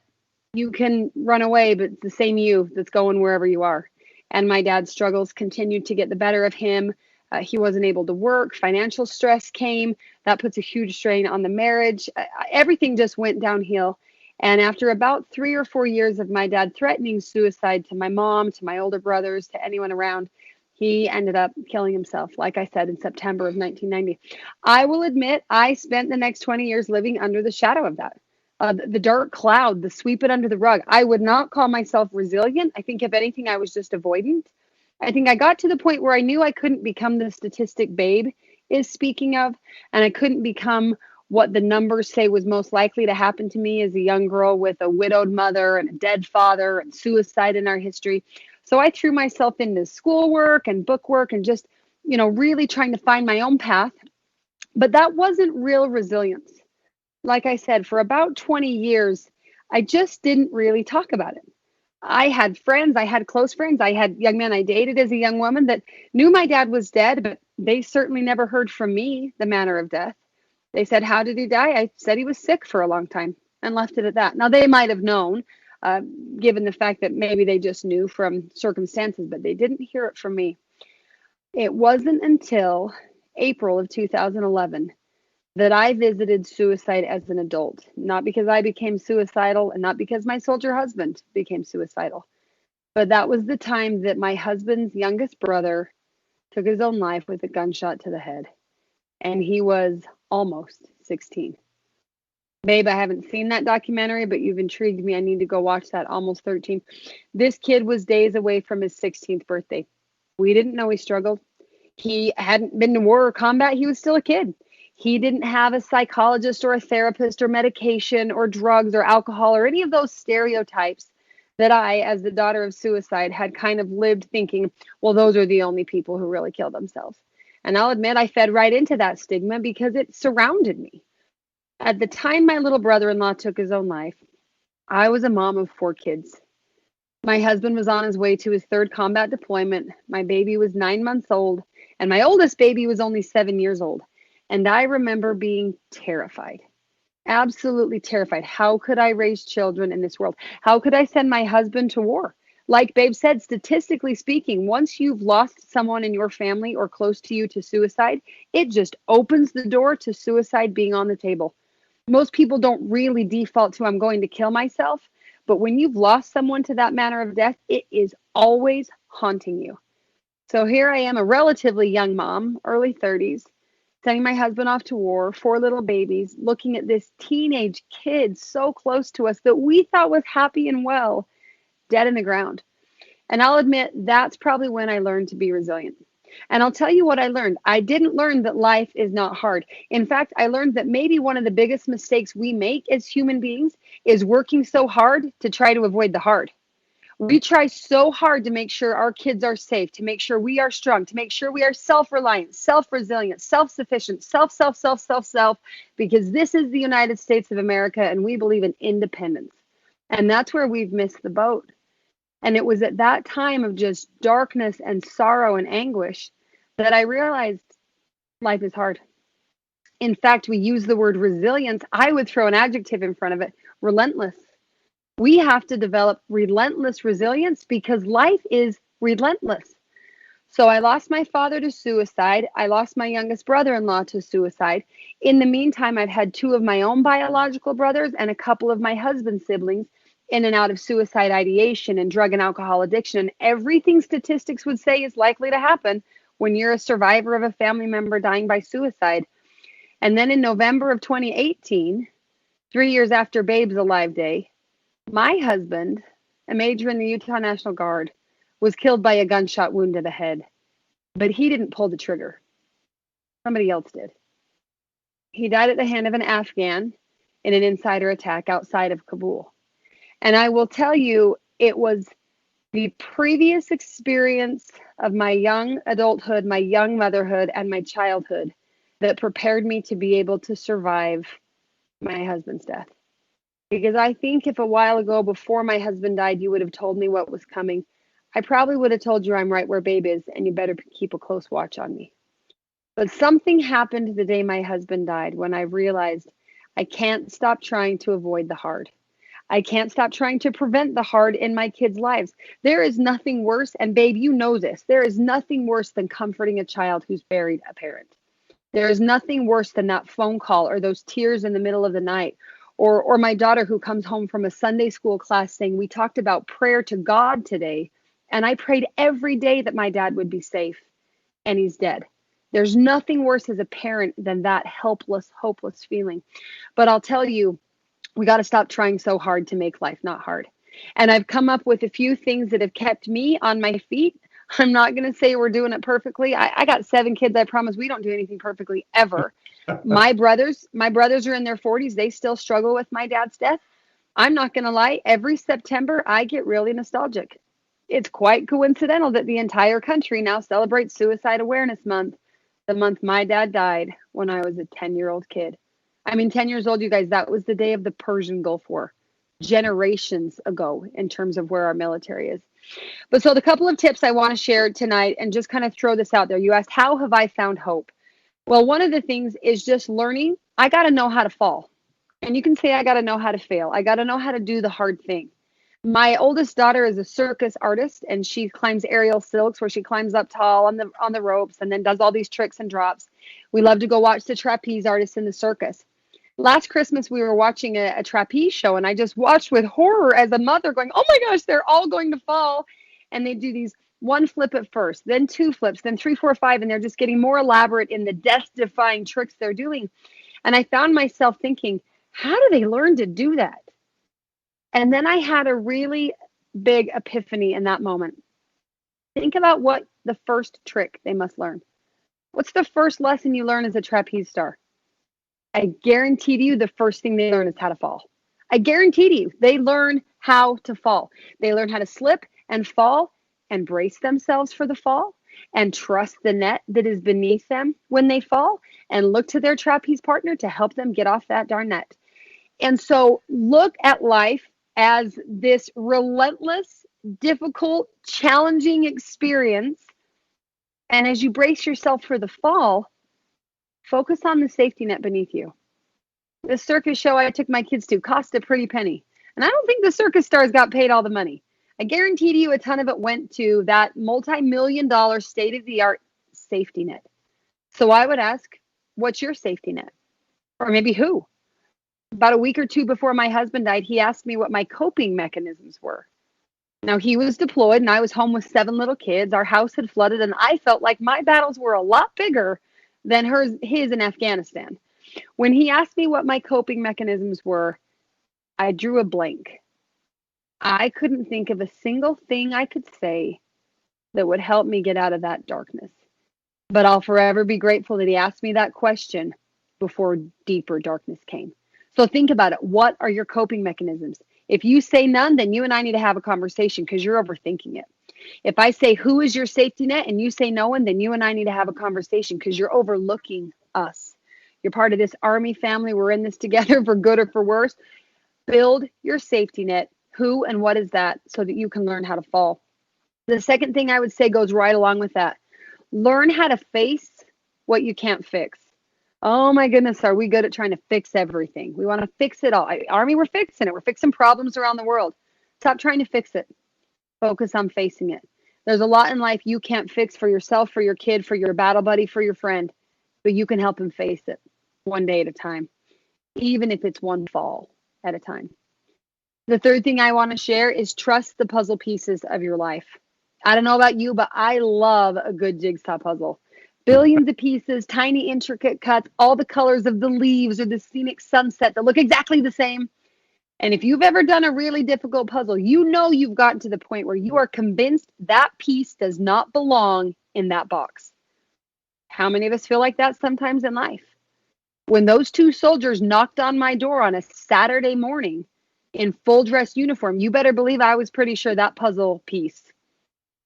you can run away, but it's the same you that's going wherever you are. And my dad's struggles continued to get the better of him. He wasn't able to work. Financial stress came. That puts a huge strain on the marriage. Everything just went downhill. And after about 3 or 4 years of my dad threatening suicide to my mom, to my older brothers, to anyone around, he ended up killing himself, like I said, in September of 1990. I will admit I spent the next 20 years living under the shadow of that. The dark cloud, the sweep it under the rug. I would not call myself resilient. I think if anything, I was just avoidant. I think I got to the point where I knew I couldn't become the statistic Babe is speaking of, and I couldn't become what the numbers say was most likely to happen to me as a young girl with a widowed mother and a dead father and suicide in our history. So I threw myself into schoolwork and book work and just, really trying to find my own path. But that wasn't real resilience. Like I said, for about 20 years, I just didn't really talk about it. I had friends, I had close friends, I had young men I dated as a young woman that knew my dad was dead, but they certainly never heard from me the manner of death. They said, "How did he die?" I said he was sick for a long time and left it at that. Now, they might have known, given the fact that maybe they just knew from circumstances, but they didn't hear it from me. It wasn't until April of 2011 that I visited suicide as an adult, not because I became suicidal and not because my soldier husband became suicidal, but that was the time that my husband's youngest brother took his own life with a gunshot to the head, and he was almost 16. Babe, I haven't seen that documentary, but you've intrigued me. I need to go watch that. Almost 13. This kid was days away from his 16th birthday. We didn't know he struggled. He hadn't been to war or combat. He was still a kid. He didn't have a psychologist or a therapist or medication or drugs or alcohol or any of those stereotypes that I, as the daughter of suicide, had kind of lived thinking, well, those are the only people who really kill themselves. And I'll admit I fed right into that stigma because it surrounded me. At the time my little brother-in-law took his own life, I was a mom of 4 kids. My husband was on his way to his 3rd combat deployment. My baby was 9 months old, and my oldest baby was only 7 years old. And I remember being terrified, absolutely terrified. How could I raise children in this world? How could I send my husband to war? Like Babe said, statistically speaking, once you've lost someone in your family or close to you to suicide, it just opens the door to suicide being on the table. Most people don't really default to, I'm going to kill myself. But when you've lost someone to that manner of death, it is always haunting you. So here I am, a relatively young mom, early 30s, sending my husband off to war, 4 little babies, looking at this teenage kid so close to us that we thought was happy and well, dead in the ground. And I'll admit, that's probably when I learned to be resilient. And I'll tell you what I learned. I didn't learn that life is not hard. In fact, I learned that maybe one of the biggest mistakes we make as human beings is working so hard to try to avoid the hard. We try so hard to make sure our kids are safe, to make sure we are strong, to make sure we are self-reliant, self-resilient, self-sufficient, self, because this is the United States of America and we believe in independence. And that's where we've missed the boat. And it was at that time of just darkness and sorrow and anguish that I realized life is hard. In fact, we use the word resilience. I would throw an adjective in front of it, relentless. We have to develop relentless resilience because life is relentless. So I lost my father to suicide. I lost my youngest brother-in-law to suicide. In the meantime, I've had two of my own biological brothers and a couple of my husband's siblings in and out of suicide ideation and drug and alcohol addiction. And everything statistics would say is likely to happen when you're a survivor of a family member dying by suicide. And then in November of 2018, 3 years after Babe's Alive Day, my husband, a major in the Utah National Guard, was killed by a gunshot wound to the head. But he didn't pull the trigger. Somebody else did. He died at the hand of an Afghan in an insider attack outside of Kabul. And I will tell you, it was the previous experience of my young adulthood, my young motherhood, and my childhood that prepared me to be able to survive my husband's death. Because I think if a while ago, before my husband died, you would have told me what was coming, I probably would have told you I'm right where Babe is and you better keep a close watch on me. But something happened the day my husband died when I realized I can't stop trying to avoid the hard. I can't stop trying to prevent the hard in my kids' lives. There is nothing worse, and Babe, you know this, there is nothing worse than comforting a child who's buried a parent. There is nothing worse than that phone call or those tears in the middle of the night. Or my daughter who comes home from a Sunday school class saying, we talked about prayer to God today, and I prayed every day that my dad would be safe, and he's dead. There's nothing worse as a parent than that helpless, hopeless feeling. But I'll tell you, we got to stop trying so hard to make life not hard. And I've come up with a few things that have kept me on my feet. I'm not going to say we're doing it perfectly. I got 7 kids. I promise we don't do anything perfectly ever. My brothers are in their 40s. They still struggle with my dad's death. I'm not going to lie. Every September, I get really nostalgic. It's quite coincidental that the entire country now celebrates Suicide Awareness Month, the month my dad died when I was a 10-year-old kid. I mean, 10 years old, you guys, that was the day of the Persian Gulf War, generations ago in terms of where our military is. But so the couple of tips I want to share tonight and just kind of throw this out there. You asked, how have I found hope? Well, one of the things is just learning. I got to know how to fall. And you can say, I got to know how to fail. I got to know how to do the hard thing. My oldest daughter is a circus artist, and she climbs aerial silks where she climbs up tall on the ropes and then does all these tricks and drops. We love to go watch the trapeze artists in the circus. Last Christmas, we were watching a trapeze show, and I just watched with horror as a mother going, oh my gosh, they're all going to fall. And they do these 1 flip at first, then 2 flips, then 3, 4, 5, and they're just getting more elaborate in the death-defying tricks they're doing. And I found myself thinking, how do they learn to do that? And then I had a really big epiphany in that moment. Think about what the first trick they must learn. What's the first lesson you learn as a trapeze star? I guarantee to you the first thing they learn is how to fall. I guarantee to you they learn how to fall. They learn how to slip and fall and brace themselves for the fall and trust the net that is beneath them when they fall and look to their trapeze partner to help them get off that darn net. And so look at life as this relentless, difficult, challenging experience. And as you brace yourself for the fall, focus on the safety net beneath you. The circus show I took my kids to cost a pretty penny. And I don't think the circus stars got paid all the money. I guarantee you a ton of it went to that multi-million-dollar state-of-the-art safety net. So I would ask, what's your safety net? Or maybe who? About a week or two before my husband died, he asked me what my coping mechanisms were. Now, he was deployed and I was home with 7 little kids. Our house had flooded and I felt like my battles were a lot bigger than his in Afghanistan. When he asked me what my coping mechanisms were, I drew a blank. I couldn't think of a single thing I could say that would help me get out of that darkness. But I'll forever be grateful that he asked me that question before deeper darkness came. So think about it. What are your coping mechanisms? If you say none, then you and I need to have a conversation because you're overthinking it. If I say, who is your safety net? And you say no one, then you and I need to have a conversation because you're overlooking us. You're part of this Army family. We're in this together for good or for worse. Build your safety net. Who and what is that so that you can learn how to fall? The second thing I would say goes right along with that. Learn how to face what you can't fix. Oh my goodness, are we good at trying to fix everything? We want to fix it all. Army, we're fixing it. We're fixing problems around the world. Stop trying to fix it. Focus on facing it. There's a lot in life you can't fix for yourself, for your kid, for your battle buddy, for your friend, but you can help him face it one day at a time, even if it's one fall at a time. The third thing I want to share is trust the puzzle pieces of your life. I don't know about you, but I love a good jigsaw puzzle. Billions of pieces, tiny intricate cuts, all the colors of the leaves or the scenic sunset that look exactly the same. And if you've ever done a really difficult puzzle, you know you've gotten to the point where you are convinced that piece does not belong in that box. How many of us feel like that sometimes in life? When those two soldiers knocked on my door on a Saturday morning in full dress uniform, you better believe I was pretty sure that puzzle piece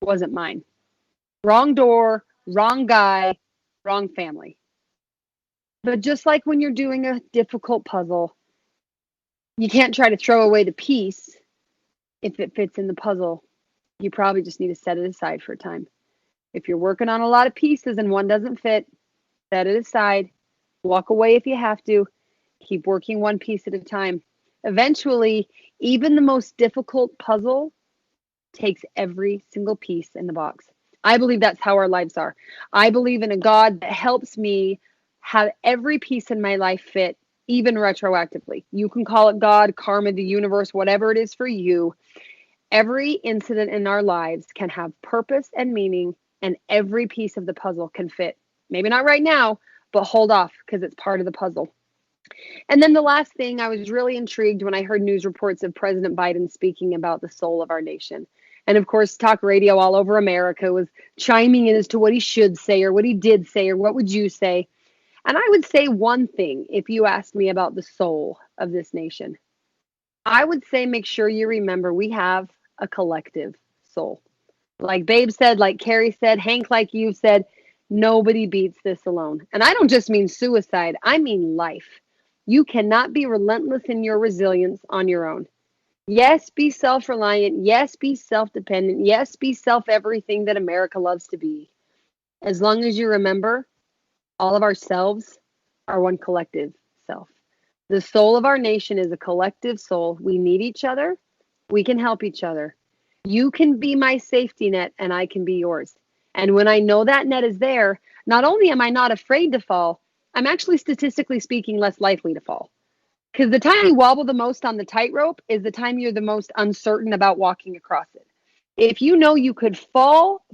wasn't mine. Wrong door, wrong guy, wrong family. But just like when you're doing a difficult puzzle, you can't try to throw away the piece if it fits in the puzzle. You probably just need to set it aside for a time. If you're working on a lot of pieces and one doesn't fit, set it aside. Walk away if you have to. Keep working one piece at a time. Eventually, even the most difficult puzzle takes every single piece in the box. I believe that's how our lives are. I believe in a God that helps me have every piece in my life fit, even retroactively. You can call it God, karma, the universe, whatever it is for you. Every incident in our lives can have purpose and meaning, and every piece of the puzzle can fit. Maybe not right now, but hold off because it's part of the puzzle. And then the last thing, I was really intrigued when I heard news reports of President Biden speaking about the soul of our nation. And of course, talk radio all over America was chiming in as to what he should say or what he did say or what would you say. And I would say one thing if you asked me about the soul of this nation. I would say make sure you remember we have a collective soul. Like Babe said, like Carrie said, Hank, like you said, nobody beats this alone. And I don't just mean suicide, I mean life. You cannot be relentless in your resilience on your own. Yes, be self-reliant. Yes, be self-dependent. Yes, be self-everything that America loves to be. As long as you remember, all of ourselves are one collective self. The soul of our nation is a collective soul. We need each other. We can help each other. You can be my safety net and I can be yours. And when I know that net is there, not only am I not afraid to fall, I'm actually statistically speaking less likely to fall. Because the time you wobble the most on the tightrope is the time you're the most uncertain about walking across it. If you know you could fall,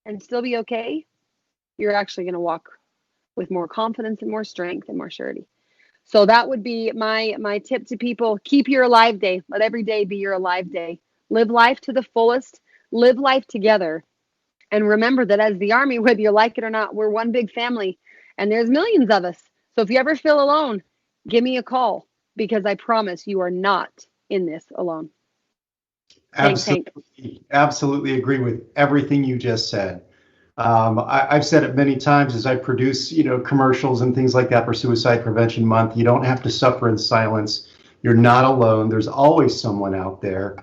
and still be okay, you're actually going to walk with more confidence and more strength and more surety. So that would be my tip to people. Keep your alive day. Let every day be your alive day. Live life to the fullest. Live life together. And remember that as the Army, whether you like it or not, we're one big family. And there's millions of us. So if you ever feel alone, give me a call because I promise you are not in this alone. Thanks, Hank. Absolutely agree with everything you just said. I've said it many times as I produce, commercials and things like that for Suicide Prevention Month. You don't have to suffer in silence. You're not alone. There's always someone out there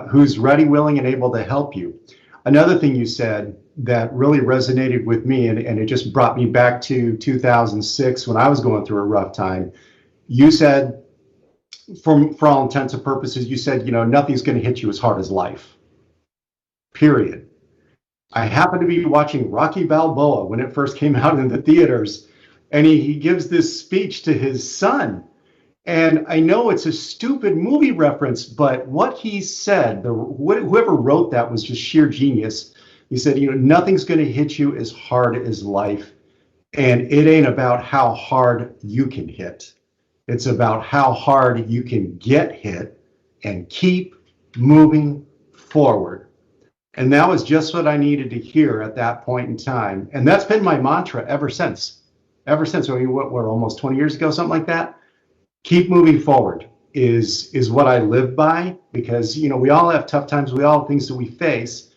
who's ready, willing, and able to help you. Another thing you said that really resonated with me, and it just brought me back to 2006 when I was going through a rough time. You said, for all intents and purposes, you said, nothing's going to hit you as hard as life. Period. I happened to be watching Rocky Balboa when it first came out in the theaters, and he gives this speech to his son. And I know it's a stupid movie reference, but what he said, whoever wrote that was just sheer genius. He said, nothing's going to hit you as hard as life. And it ain't about how hard you can hit. It's about how hard you can get hit and keep moving forward. And that was just what I needed to hear at that point in time. And that's been my mantra ever since. Ever since, I mean, what, we're almost 20 years ago, something like that. Keep moving forward is what I live by, because, you know, we all have tough times. We all have things that we face,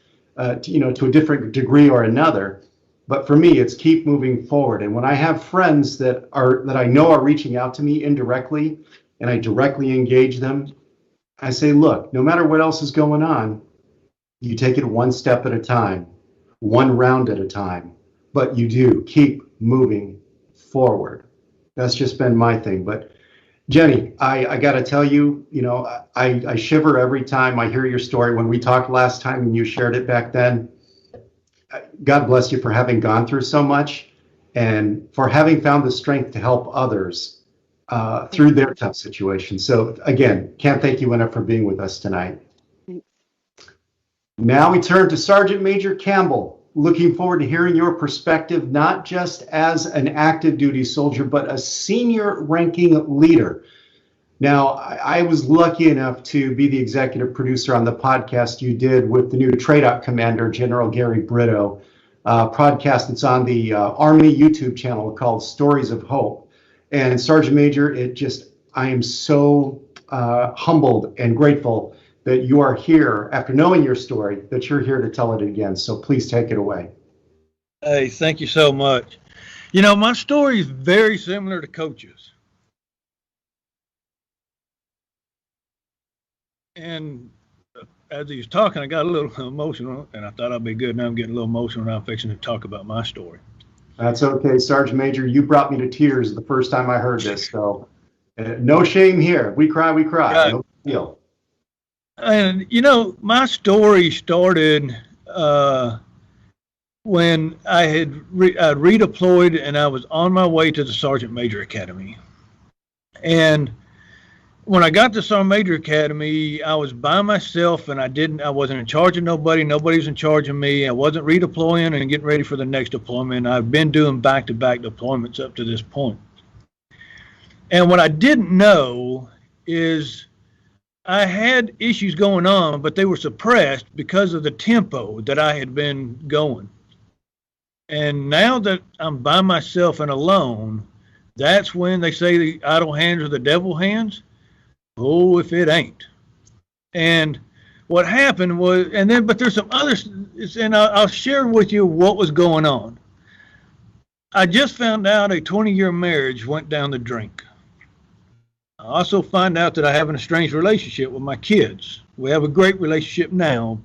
you know, to a different degree or another. But for me, it's keep moving forward. And when I have friends that I know are reaching out to me indirectly, and I directly engage them, I say, look, no matter what else is going on, you take it one step at a time, one round at a time, but you do keep moving forward. That's just been my thing. But Jenny, I got to tell you, you know, I shiver every time I hear your story. When we talked last time and you shared it back then, God bless you for having gone through so much and for having found the strength to help others through their tough situations. So again, can't thank you enough for being with us tonight. Now we turn to Sergeant Major Campbell. Looking forward to hearing your perspective, not just as an active duty soldier, but a senior ranking leader. Now, I was lucky enough to be the executive producer on the podcast you did with the new TRADOC commander, General Gary Brito, podcast that's on the Army YouTube channel called Stories of Hope. And Sergeant Major, I am so humbled and grateful that you are here after knowing your story, that you're here to tell it again. So please take it away. Hey, thank you so much. You know, my story is very similar to Coach's. And as he was talking, I got a little emotional, and I thought I'd be good. Now I'm getting a little emotional, and I'm fixing to talk about my story. That's okay, Sergeant Major. You brought me to tears the first time I heard this, so no shame here. We cry, we cry. Right. No deal. And, you know, my story started when I had redeployed and I was on my way to the Sergeant Major Academy. And when I got to Sergeant Major Academy, I was by myself and I wasn't in charge of nobody. Nobody was in charge of me. I wasn't redeploying and getting ready for the next deployment. I've been doing back-to-back deployments up to this point. And what I didn't know is I had issues going on, but they were suppressed because of the tempo that I had been going. And now that I'm by myself and alone, that's when they say the idle hands are the devil hands. Oh, if it ain't. And what happened was, but there's some others, and I'll share with you what was going on. I just found out a 20-year marriage went down the drink. I also find out that I have an estranged relationship with my kids. We have a great relationship now,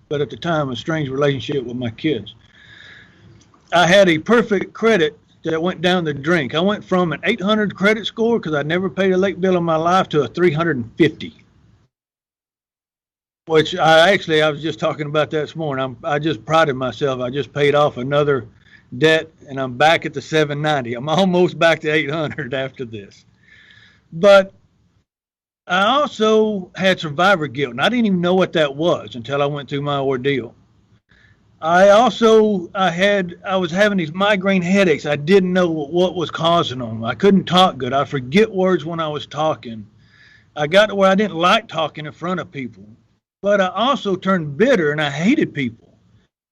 but at the time, a estranged relationship with my kids. I had a perfect credit that went down the drink. I went from an 800 credit score, because I never paid a late bill in my life, to a 350. Which I was just talking about that this morning. I just prided myself. I just paid off another debt, and I'm back at the 790. I'm almost back to 800 after this. But I also had survivor guilt, and I didn't even know what that was until I went through my ordeal. I was having these migraine headaches. I didn't know what was causing them. I couldn't talk good. I forget words when I was talking. I got to where I didn't like talking in front of people. But I also turned bitter, and I hated people.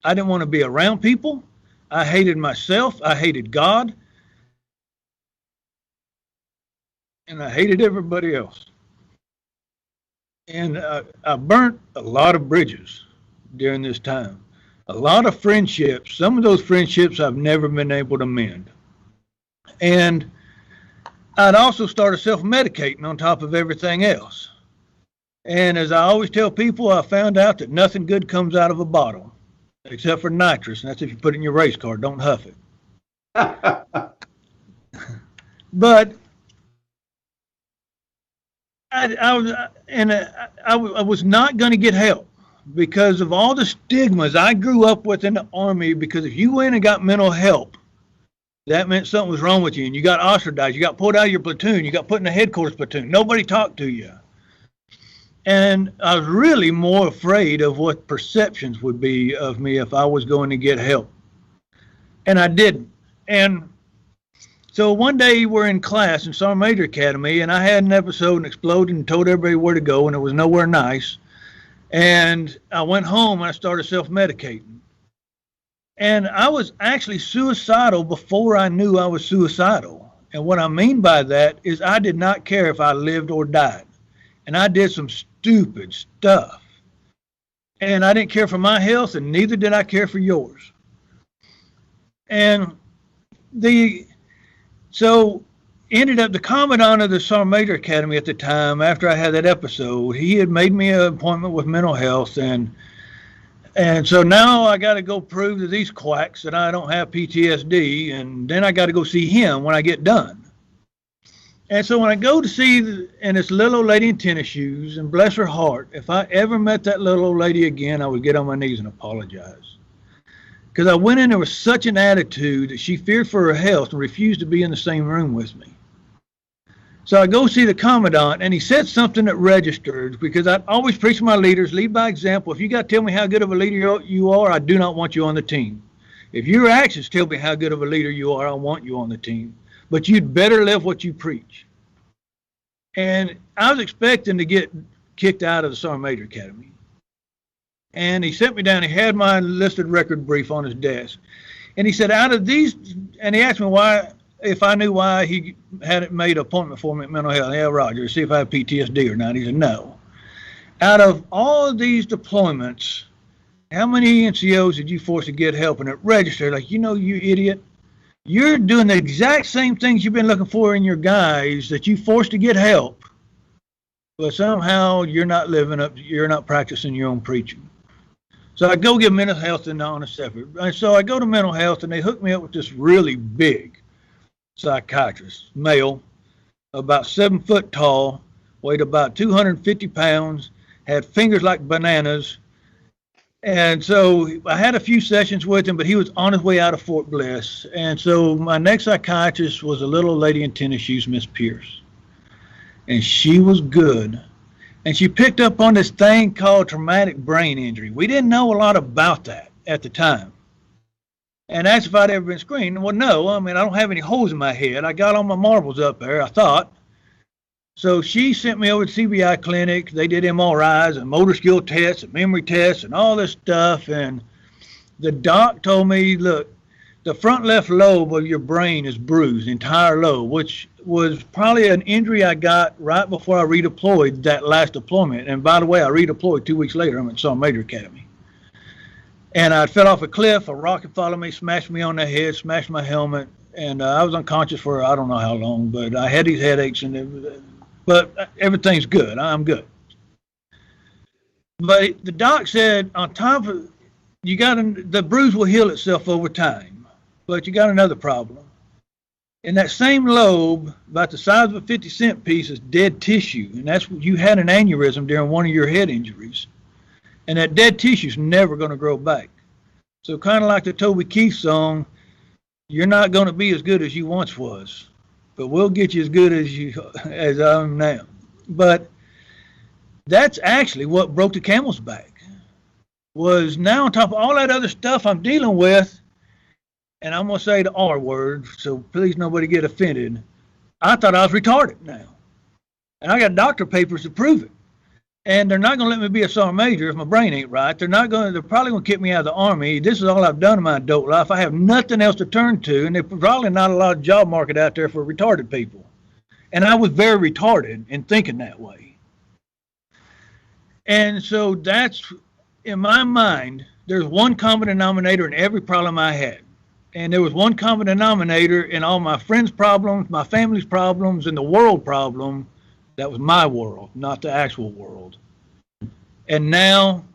I didn't want to be around people. I hated myself. I hated God. And I hated everybody else. And I burnt a lot of bridges during this time. A lot of friendships. Some of those friendships I've never been able to mend. And I'd also started self-medicating on top of everything else. And as I always tell people, I found out that nothing good comes out of a bottle, except for nitrous, and that's if you put it in your race car. Don't huff it. But I was not going to get help because of all the stigmas I grew up with in the Army. Because if you went and got mental help, that meant something was wrong with you, and you got ostracized. You got pulled out of your platoon. You got put in a headquarters platoon. Nobody talked to you. And I was really more afraid of what perceptions would be of me if I was going to get help. And I didn't. And so one day we're in class in Sergeant Major Academy, and I had an episode and exploded and told everybody where to go, and it was nowhere nice. And I went home and I started self-medicating. And I was actually suicidal before I knew I was suicidal. And what I mean by that is I did not care if I lived or died. And I did some stupid stuff. And I didn't care for my health, and neither did I care for yours. And so ended up the commandant of the Sergeant Major Academy at the time, after I had that episode, he had made me an appointment with mental health, and so now I got to go prove to these quacks that I don't have PTSD, and then I got to go see him when I get done. And so when I go to see this little old lady in tennis shoes, and bless her heart, if I ever met that little old lady again, I would get on my knees and apologize. Because I went in there with such an attitude that she feared for her health and refused to be in the same room with me. So I go see the commandant, and he said something that registered, because I always preach to my leaders, lead by example. If you got to tell me how good of a leader you are, I do not want you on the team. If your actions tell me how good of a leader you are, I want you on the team. But you'd better live what you preach. And I was expecting to get kicked out of the Sergeant Major Academy. And he sent me down. He had my enlisted record brief on his desk. And he said, out of these, and he asked me if I knew why he hadn't made an appointment for me at mental health. Yeah, Roger, to see if I have PTSD or not. He said, no. Out of all of these deployments, how many NCOs did you force to get help? And it registered, like, you idiot. You're doing the exact same things you've been looking for in your guys that you forced to get help, but somehow you're not living up, you're not practicing your own preaching. So I go get mental health and on a separate. And so I go to mental health, and they hook me up with this really big psychiatrist, male, about 7 foot tall, weighed about 250 pounds, had fingers like bananas. And so I had a few sessions with him, but he was on his way out of Fort Bliss. And so my next psychiatrist was a little lady in tennis shoes, Miss Pierce. And she was good. And she picked up on this thing called traumatic brain injury. We didn't know a lot about that at the time. And asked if I'd ever been screened. Well, no, I don't have any holes in my head. I got all my marbles up there, I thought. So she sent me over to CBI clinic. They did MRIs and motor skill tests and memory tests and all this stuff. And the doc told me, look, the front left lobe of your brain is bruised, the entire lobe, which was probably an injury I got right before I redeployed that last deployment. And by the way, I redeployed 2 weeks later. I'm at Sergeant Major Academy. And I fell off a cliff. A rocket followed me, smashed me on the head, smashed my helmet. And I was unconscious for I don't know how long, but I had these headaches and but everything's good. I'm good. But the doc said, on top of, the bruise will heal itself over time, but you got another problem. In that same lobe, about the size of a 50-cent piece, is dead tissue, and that's what you had an aneurysm during one of your head injuries, and that dead tissue's never going to grow back. So kind of like the Toby Keith song, you're not going to be as good as you once was, but we'll get you as good as I am now. But that's actually what broke the camel's back, was now on top of all that other stuff I'm dealing with, and I'm going to say the R word, so please nobody get offended, I thought I was retarded now. And I got doctor papers to prove it. And they're not going to let me be a sergeant major if my brain ain't right. They're probably going to kick me out of the Army. This is all I've done in my adult life. I have nothing else to turn to, and there's probably not a lot of job market out there for retarded people. And I was very retarded in thinking that way. And so that's, in my mind, there's one common denominator in every problem I had. And there was one common denominator in all my friends' problems, my family's problems, and the world problem. That was my world, not the actual world. And now,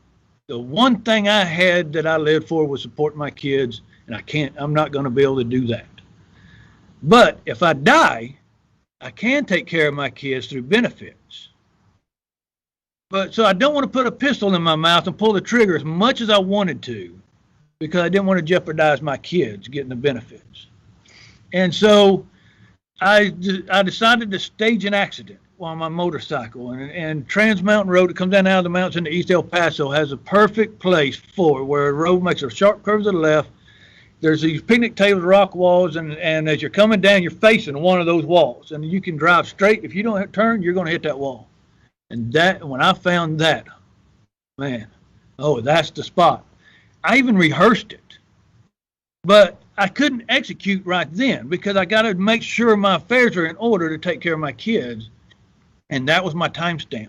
the one thing I had that I lived for was support my kids, and I'm not going to be able to do that. But if I die, I can take care of my kids through benefits. But so I don't want to put a pistol in my mouth and pull the trigger as much as I wanted to, because I didn't want to jeopardize my kids getting the benefits. And so I decided to stage an accident on my motorcycle, and Trans Mountain Road that comes down out of the mountains into East El Paso has a perfect place for it, where the road makes a sharp curve to the left. There's these picnic tables, rock walls, and as you're coming down, you're facing one of those walls, and you can drive straight. If you don't turn, you're going to hit that wall. And that, when I found that, Man, oh, that's the spot. I even rehearsed it, but I couldn't execute right then because I got to make sure my affairs are in order to take care of my kids, and that was my timestamp.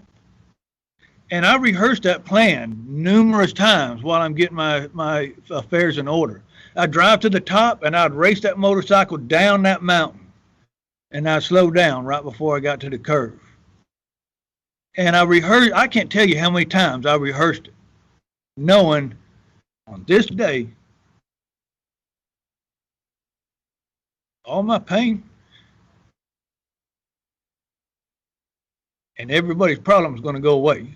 And I rehearsed that plan numerous times while I'm getting my affairs in order. I'd drive to the top and I'd race that motorcycle down that mountain, and I'd slow down right before I got to the curve. And I rehearsed, I can't tell you how many times I rehearsed it, knowing on this day, all my pain and everybody's problem is going to go away.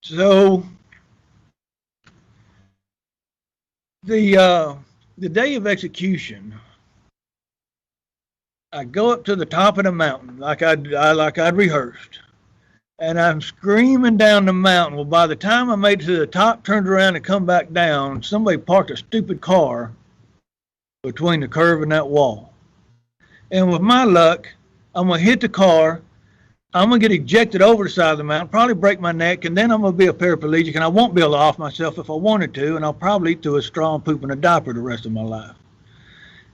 So the day of execution, I go up to the top of the mountain like I'd rehearsed, and I'm screaming down the mountain. Well, by the time I made it to the top, turned around and come back down, somebody parked a stupid car between the curve and that wall. And with my luck, I'm gonna hit the car. I'm going to get ejected over the side of the mountain, probably break my neck, and then I'm going to be a paraplegic, and I won't be able to off myself if I wanted to, and I'll probably eat through a straw and poop in a diaper the rest of my life.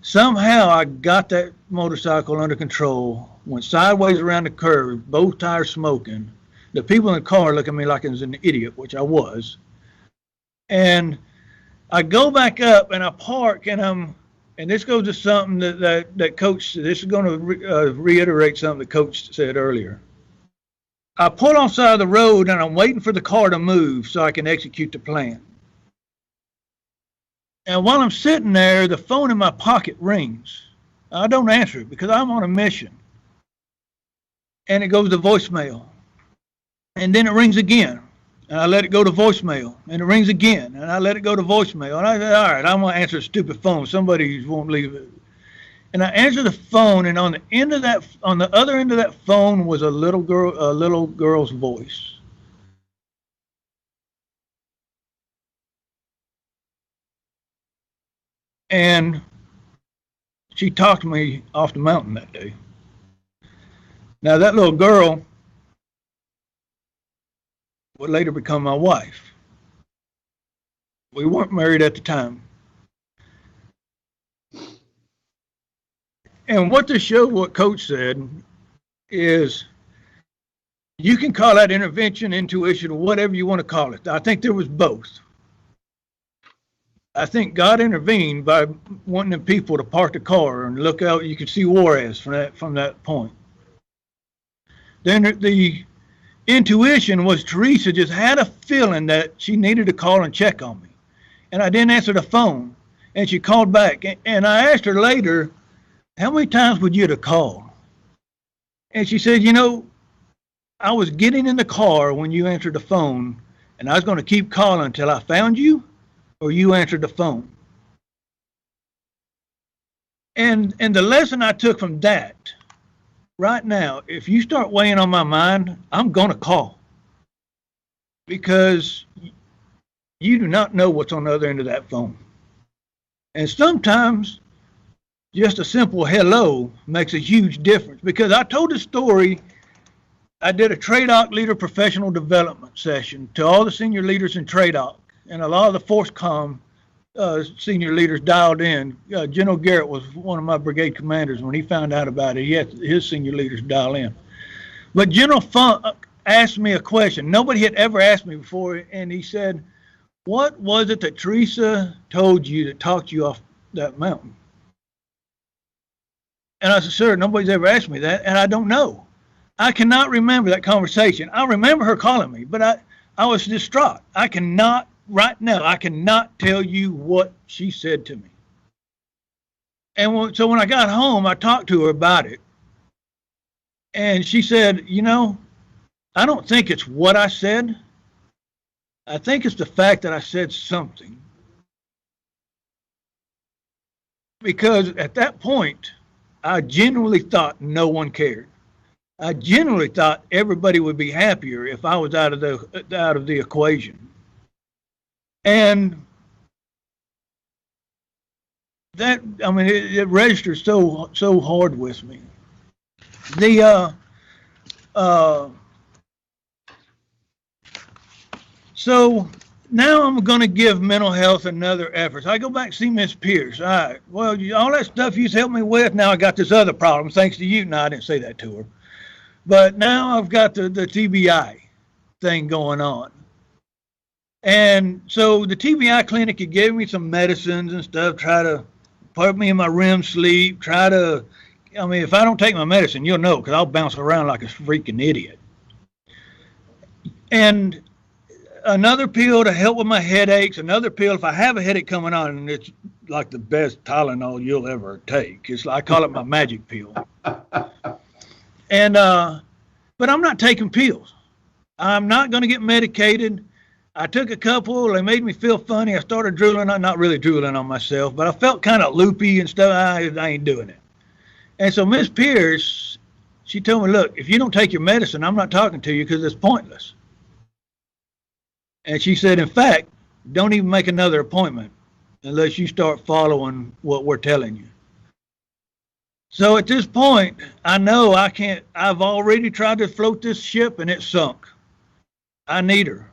Somehow I got that motorcycle under control, went sideways around the curve, both tires smoking. The people in the car look at me like I was an idiot, which I was. And I go back up, and I park, and this goes to something that Coach, this is going to reiterate something that Coach said earlier. I pull off side of the road and I'm waiting for the car to move so I can execute the plan. And while I'm sitting there, the phone in my pocket rings. I don't answer it because I'm on a mission. And it goes to voicemail. And then it rings again. And I let it go to voicemail. And it rings again. And I let it go to voicemail. And I said, all right, I'm going to answer a stupid phone. Somebody won't leave it. And I answered the phone, and on the other end of that phone was a little girl's voice. And she talked to me off the mountain that day. Now that little girl would later become my wife. We weren't married at the time. And what this showed, what Coach said, is you can call that intervention, intuition, whatever you want to call it. I think there was both. I think God intervened by wanting the people to park the car and look out. You could see Juarez from that point. Then the intuition was Teresa just had a feeling that she needed to call and check on me. And I didn't answer the phone. And she called back. And I asked her later, how many times would you have called? And she said, I was getting in the car when you answered the phone, and I was going to keep calling until I found you or you answered the phone. And the lesson I took from that, right now, if you start weighing on my mind, I'm going to call. Because you do not know what's on the other end of that phone. And sometimes just a simple hello makes a huge difference. Because I told a story, I did a TRADOC leader professional development session to all the senior leaders in TRADOC, and a lot of the FORCECOM senior leaders dialed in. General Garrett was one of my brigade commanders. When he found out about it, he had his senior leaders dial in. But General Funk asked me a question nobody had ever asked me before, and he said, what was it that Teresa told you that talked you off that mountain? And I said, sir, nobody's ever asked me that, and I don't know. I cannot remember that conversation. I remember her calling me, but I was distraught. Right now, I cannot tell you what she said to me. And so when I got home, I talked to her about it. And she said, I don't think it's what I said. I think it's the fact that I said something. Because at that point, I genuinely thought no one cared. I genuinely thought everybody would be happier if I was out of the equation. And that, it registers so hard with me. So now I'm going to give mental health another effort. So I go back and see Miss Pierce. All right, well, all that stuff you've helped me with, now I got this other problem, thanks to you. No, I didn't say that to her. But now I've got the TBI thing going on. And so the TBI clinic, it gave me some medicines and stuff, try to put me in my REM sleep, if I don't take my medicine, you'll know, because I'll bounce around like a freaking idiot. And another pill to help with my headaches, another pill if I have a headache coming on, and it's like the best Tylenol you'll ever take. I call it my magic pill. And, but I'm not taking pills. I'm not going to get medicated. I took a couple, they made me feel funny. I started drooling, not really drooling on myself, but I felt kind of loopy and stuff. I ain't doing it. And so Miss Pierce, she told me, look, if you don't take your medicine, I'm not talking to you because it's pointless. And she said, in fact, don't even make another appointment unless you start following what we're telling you. So at this point, I know I can't, I've already tried to float this ship and it sunk. I need her.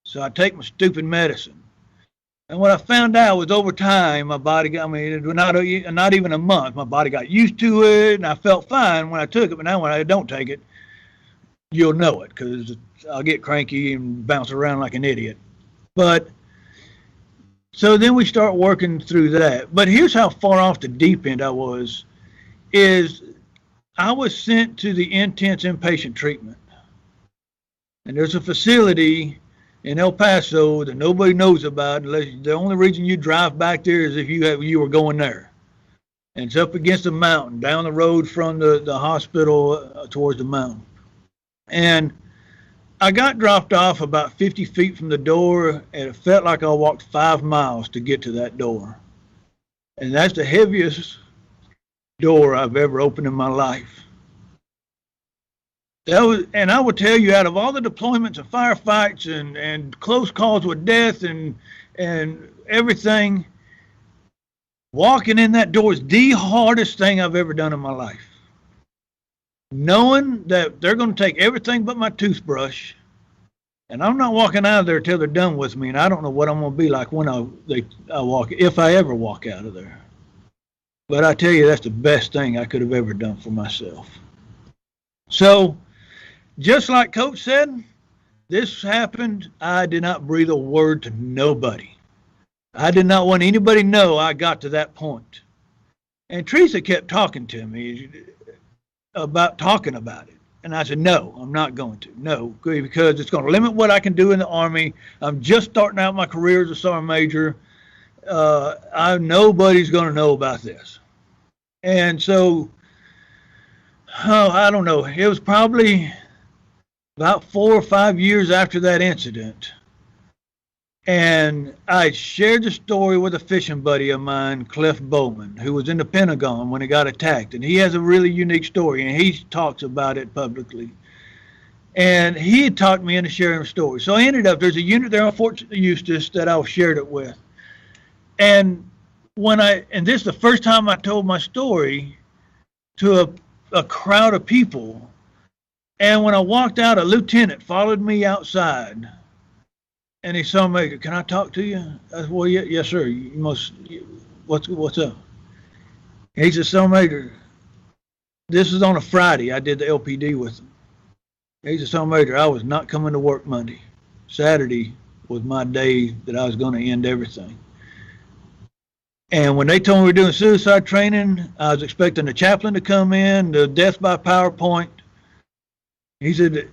So I take my stupid medicine. And what I found out was over time, my body got not even a month, my body got used to it and I felt fine when I took it. But now when I don't take it, you'll know it because I'll get cranky and bounce around like an idiot. But so then we start working through that. But here's how far off the deep end I was, is I was sent to the intense inpatient treatment. And there's a facility in El Paso that nobody knows about, unless the only reason you drive back there is if you were going there. And it's up against a mountain, down the road from the hospital towards the mountain. And I got dropped off about 50 feet from the door, and it felt like I walked 5 miles to get to that door. And that's the heaviest door I've ever opened in my life. And I would tell you, out of all the deployments and firefights and close calls with death and everything, walking in that door is the hardest thing I've ever done in my life. Knowing that they're going to take everything but my toothbrush, and I'm not walking out of there till they're done with me, and I don't know what I'm going to be like when I walk, if I ever walk out of there. But I tell you, that's the best thing I could have ever done for myself. So, just like Coach said, this happened. I did not breathe a word to nobody. I did not want anybody to know I got to that point. And Teresa kept talking to me about talking about it. And I said, no, I'm not going to. No, because it's going to limit what I can do in the Army. I'm just starting out my career as a sergeant major. Nobody's going to know about this. And so, I don't know. It was probably about 4 or 5 years after that incident. And I shared the story with a fishing buddy of mine, Cliff Bowman, who was in the Pentagon when he got attacked. And he has a really unique story, and he talks about it publicly. And he had talked me into sharing a story. So I ended up, there's a unit there on Fort Eustis that I shared it with. And this is the first time I told my story to a crowd of people. And when I walked out, a lieutenant followed me outside. And he saw me, can I talk to you? I said, well, yes, sir. You must, what's up? And he said, Sergeant Major, this is on a Friday. I did the LPD with him. He said, Sergeant Major, I was not coming to work Monday. Saturday was my day that I was going to end everything. And when they told me we were doing suicide training, I was expecting the chaplain to come in, the death by PowerPoint. He said,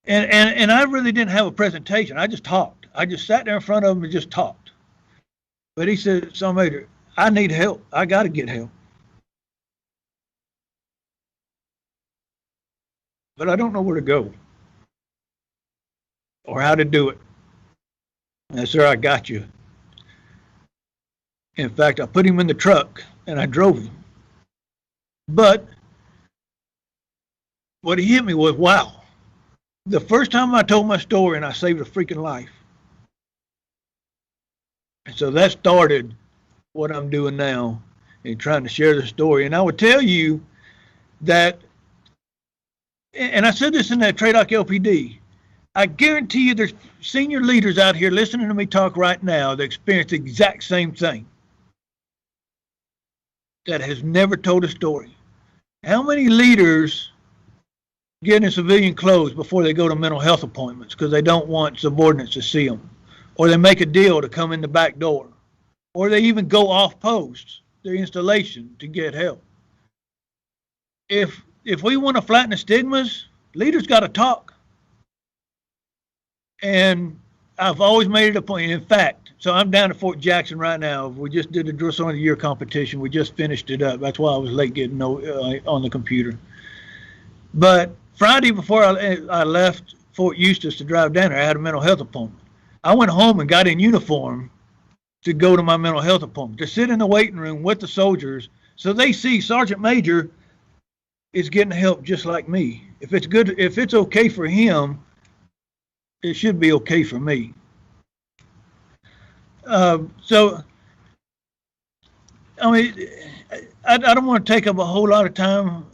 and I really didn't have a presentation. I just talked. I just sat there in front of him and just talked. But he said, Sergeant Major, I need help. I got to get help. But I don't know where to go or how to do it. And I said, sir, I got you. In fact, I put him in the truck and I drove him. But what hit me was, wow. The first time I told my story and I saved a freaking life. And so that started what I'm doing now in trying to share the story. And I would tell you that, and I said this in that TRADOC LPD, I guarantee you there's senior leaders out here listening to me talk right now that experience the exact same thing, that has never told a story. How many leaders get in civilian clothes before they go to mental health appointments because they don't want subordinates to see them? Or they make a deal to come in the back door? Or they even go off post, their installation, to get help? If we want to flatten the stigmas, leaders got to talk. And I've always made it a point. In fact, so I'm down at Fort Jackson right now. We just did the Drill Sergeant of the Year competition. We just finished it up. That's why I was late getting on the computer. But Friday before I left Fort Eustis to drive down there, I had a mental health appointment. I went home and got in uniform to go to my mental health appointment, to sit in the waiting room with the soldiers so they see Sergeant Major is getting help just like me. If it's good, if it's okay for him, it should be okay for me. So, I mean, I don't want to take up a whole lot of time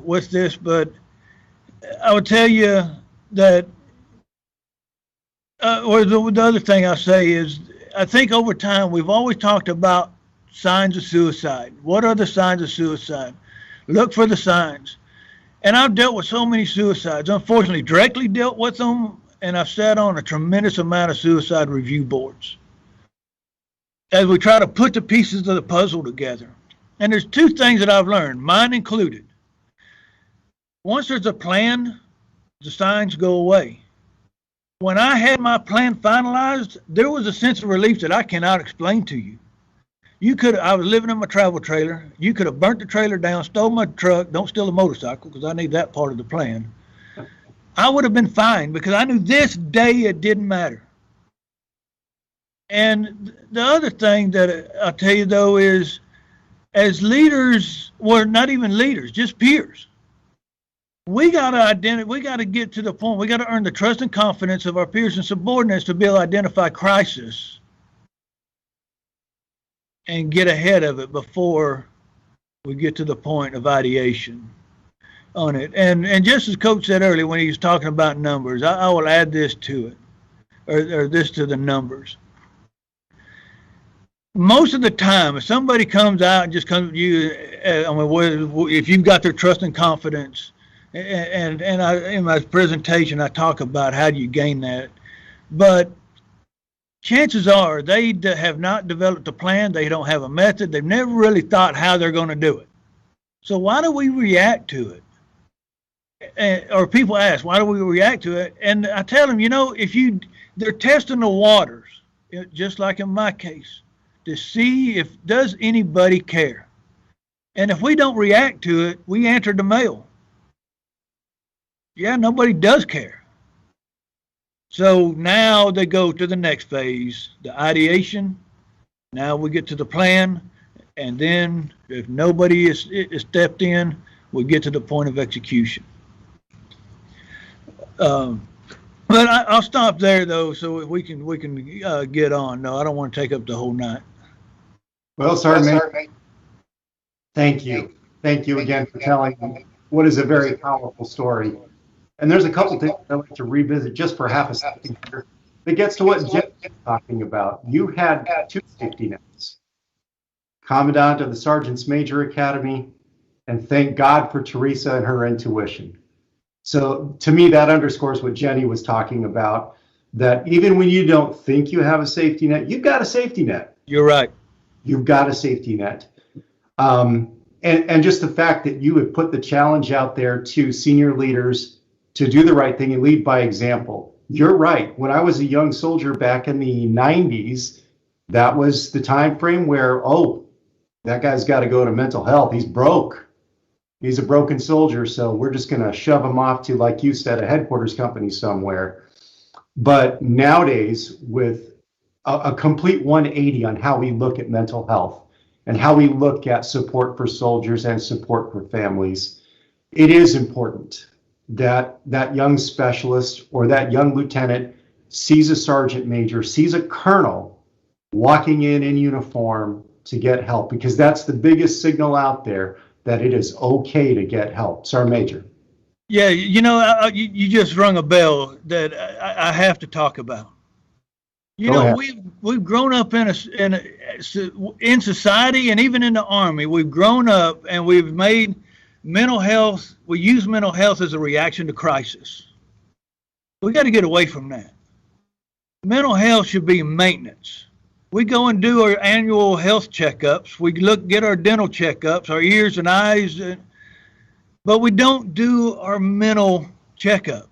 with this, but I would tell you that, or the other thing I'll say is, I think over time we've always talked about signs of suicide. What are the signs of suicide? Look for the signs. And I've dealt with so many suicides, unfortunately, directly dealt with them. And I've sat on a tremendous amount of suicide review boards as we try to put the pieces of the puzzle together. And there's two things that I've learned, mine included. Once there's a plan, the signs go away. When I had my plan finalized, there was a sense of relief that I cannot explain to you. I was living in my travel trailer. You could have burnt the trailer down, stole my truck. Don't steal the motorcycle because I need that part of the plan. I would have been fine because I knew this day it didn't matter. And the other thing that I'll tell you, though, is as leaders, well, not even leaders, just peers, we got to get to the point, we got to earn the trust and confidence of our peers and subordinates to be able to identify crisis and get ahead of it before we get to the point of ideation on it. And just as Coach said earlier when he was talking about numbers, I will add this to it, or this to the numbers. Most of the time, if somebody comes out and just comes to you, if you've got their trust and confidence, and in my presentation I talk about how do you gain that, but chances are they have not developed a plan, they don't have a method, they've never really thought how they're going to do it. So why do we react to it? Or people ask, why do we react to it? And I tell them, they're testing the waters, just like in my case, to see if does anybody care. And if we don't react to it, we answer the mail. Yeah, nobody does care. So now they go to the next phase, the ideation. Now we get to the plan. And then if nobody is stepped in, we get to the point of execution. But I'll stop there, though, so we can get on. No, I don't want to take up the whole night. Well, Sergeant, thank you. Thank you again for telling what is a very powerful story. And there's a couple things I'd like to revisit just for half a second here. It gets to what Jen was talking about. You had two safety nets. Commandant of the Sergeant's Major Academy, and thank God for Teresa and her intuition. So to me, that underscores what Jenny was talking about, that even when you don't think you have a safety net, you've got a safety net. You're right. You've got a safety net. And just the fact that you have put the challenge out there to senior leaders to do the right thing and lead by example. You're right. When I was a young soldier back in the 90s, that was the time frame where, that guy's got to go to mental health. He's broke. He's a broken soldier, so we're just going to shove him off to, like you said, a headquarters company somewhere. But nowadays, with a complete 180 on how we look at mental health and how we look at support for soldiers and support for families, it is important that that young specialist or that young lieutenant sees a sergeant major, sees a colonel walking in uniform to get help, because that's the biggest signal out there that it is okay to get help. Sergeant Major. Yeah, you know, you just rung a bell that I have to talk about. You Go know, ahead. we've grown up in society and even in the Army. We've grown up and we've made mental health. We use mental health as a reaction to crisis. We got to get away from that. Mental health should be maintenance. We go and do our annual health checkups. We get our dental checkups, our ears and eyes, but we don't do our mental checkup.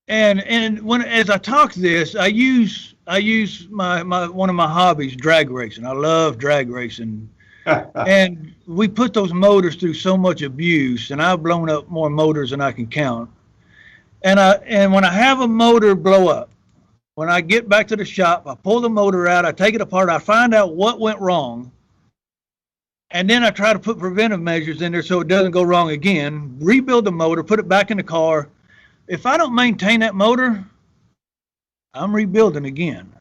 And when as I talk this, I use my one of my hobbies, drag racing. I love drag racing. And we put those motors through so much abuse, and I've blown up more motors than I can count. And when I have a motor blow up, when I get back to the shop, I pull the motor out, I take it apart, I find out what went wrong, and then I try to put preventive measures in there so it doesn't go wrong again, rebuild the motor, put it back in the car. If I don't maintain that motor, I'm rebuilding again.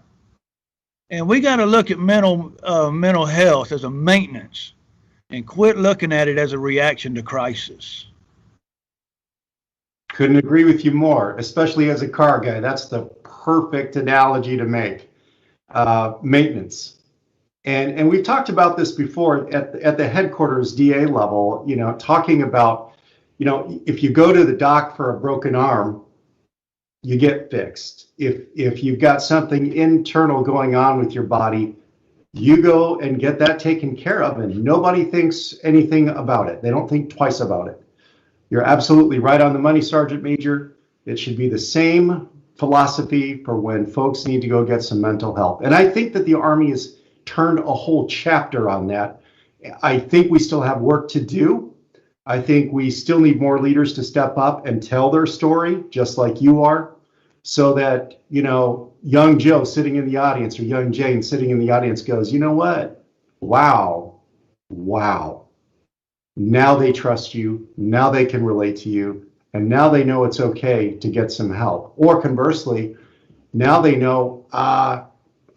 And we got to look at mental health as a maintenance and quit looking at it as a reaction to crisis. Couldn't agree with you more, especially as a car guy. That's the perfect analogy to make. Maintenance. And we've talked about this before at the headquarters DA level, you know, talking about, you know, if you go to the doc for a broken arm, you get fixed. If you've got something internal going on with your body, you go and get that taken care of, and nobody thinks anything about it. They don't think twice about it. You're absolutely right on the money, Sergeant Major. It should be the same philosophy for when folks need to go get some mental help. And I think that the Army has turned a whole chapter on that. I think we still have work to do. I think we still need more leaders to step up and tell their story, just like you are, so that, you know, young Joe sitting in the audience or young Jane sitting in the audience goes, you know what? Wow. Now they trust you. Now they can relate to you. And now they know it's okay to get some help. Or conversely, now they know, I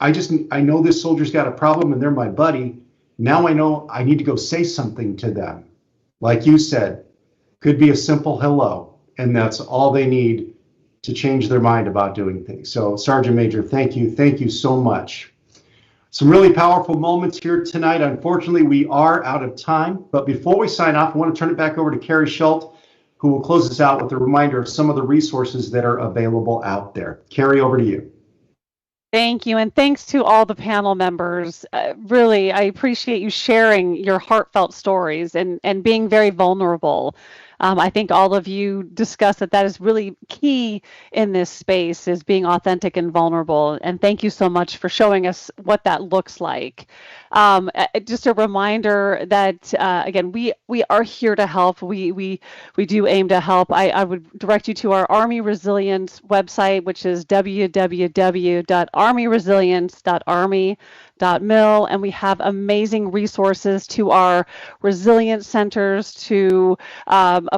know this soldier's got a problem and they're my buddy. Now I know I need to go say something to them. Like you said, could be a simple hello, and that's all they need to change their mind about doing things. So Sergeant Major, thank you so much. Some really powerful moments here tonight. Unfortunately, we are out of time, but before we sign off, I want to turn it back over to Carrie Schultz, who will close us out with a reminder of some of the resources that are available out there. Carrie, over to you. Thank you, and thanks to all the panel members. Really, I appreciate you sharing your heartfelt stories and being very vulnerable. I think all of you discussed that is really key in this space, is being authentic and vulnerable. And thank you so much for showing us what that looks like. Just a reminder that, again, we are here to help. We do aim to help. I would direct you to our Army Resilience website, which is www.armyresilience.army.mil, and we have amazing resources to our resilience centers, to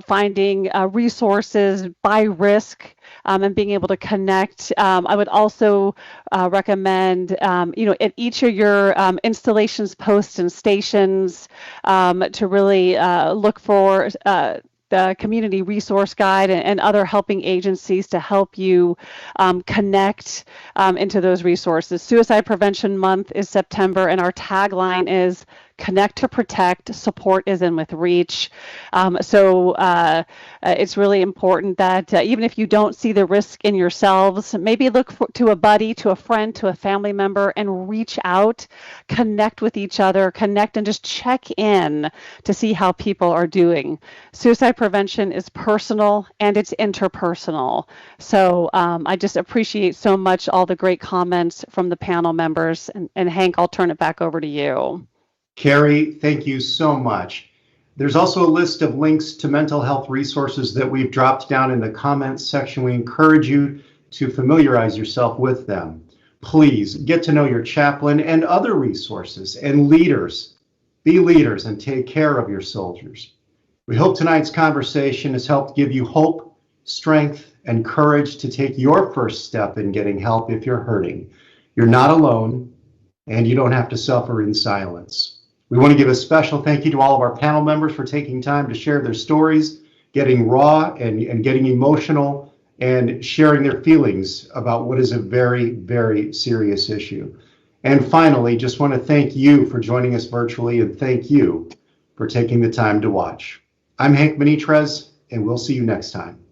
finding resources by risk, and being able to connect. I would also recommend, at each of your installations, posts, and stations, to really look for the Community Resource Guide and other helping agencies to help you connect into those resources. Suicide Prevention Month is September, and our tagline is Connect to Protect, Support is in with Reach. So it's really important that even if you don't see the risk in yourselves, maybe look to a buddy, to a friend, to a family member, and reach out, connect with each other, connect and just check in to see how people are doing. Suicide prevention is personal and it's interpersonal. So I just appreciate so much all the great comments from the panel members. And Hank, I'll turn it back over to you. Carrie, thank you so much. There's also a list of links to mental health resources that we've dropped down in the comments section. We encourage you to familiarize yourself with them. Please get to know your chaplain and other resources, and leaders. Be leaders and take care of your soldiers. We hope tonight's conversation has helped give you hope, strength, and courage to take your first step in getting help if you're hurting. You're not alone, and you don't have to suffer in silence. We want to give a special thank you to all of our panel members for taking time to share their stories, getting raw and getting emotional and sharing their feelings about what is a very, very serious issue. And finally, just want to thank you for joining us virtually, and thank you for taking the time to watch. I'm Hank Manitrez, and we'll see you next time.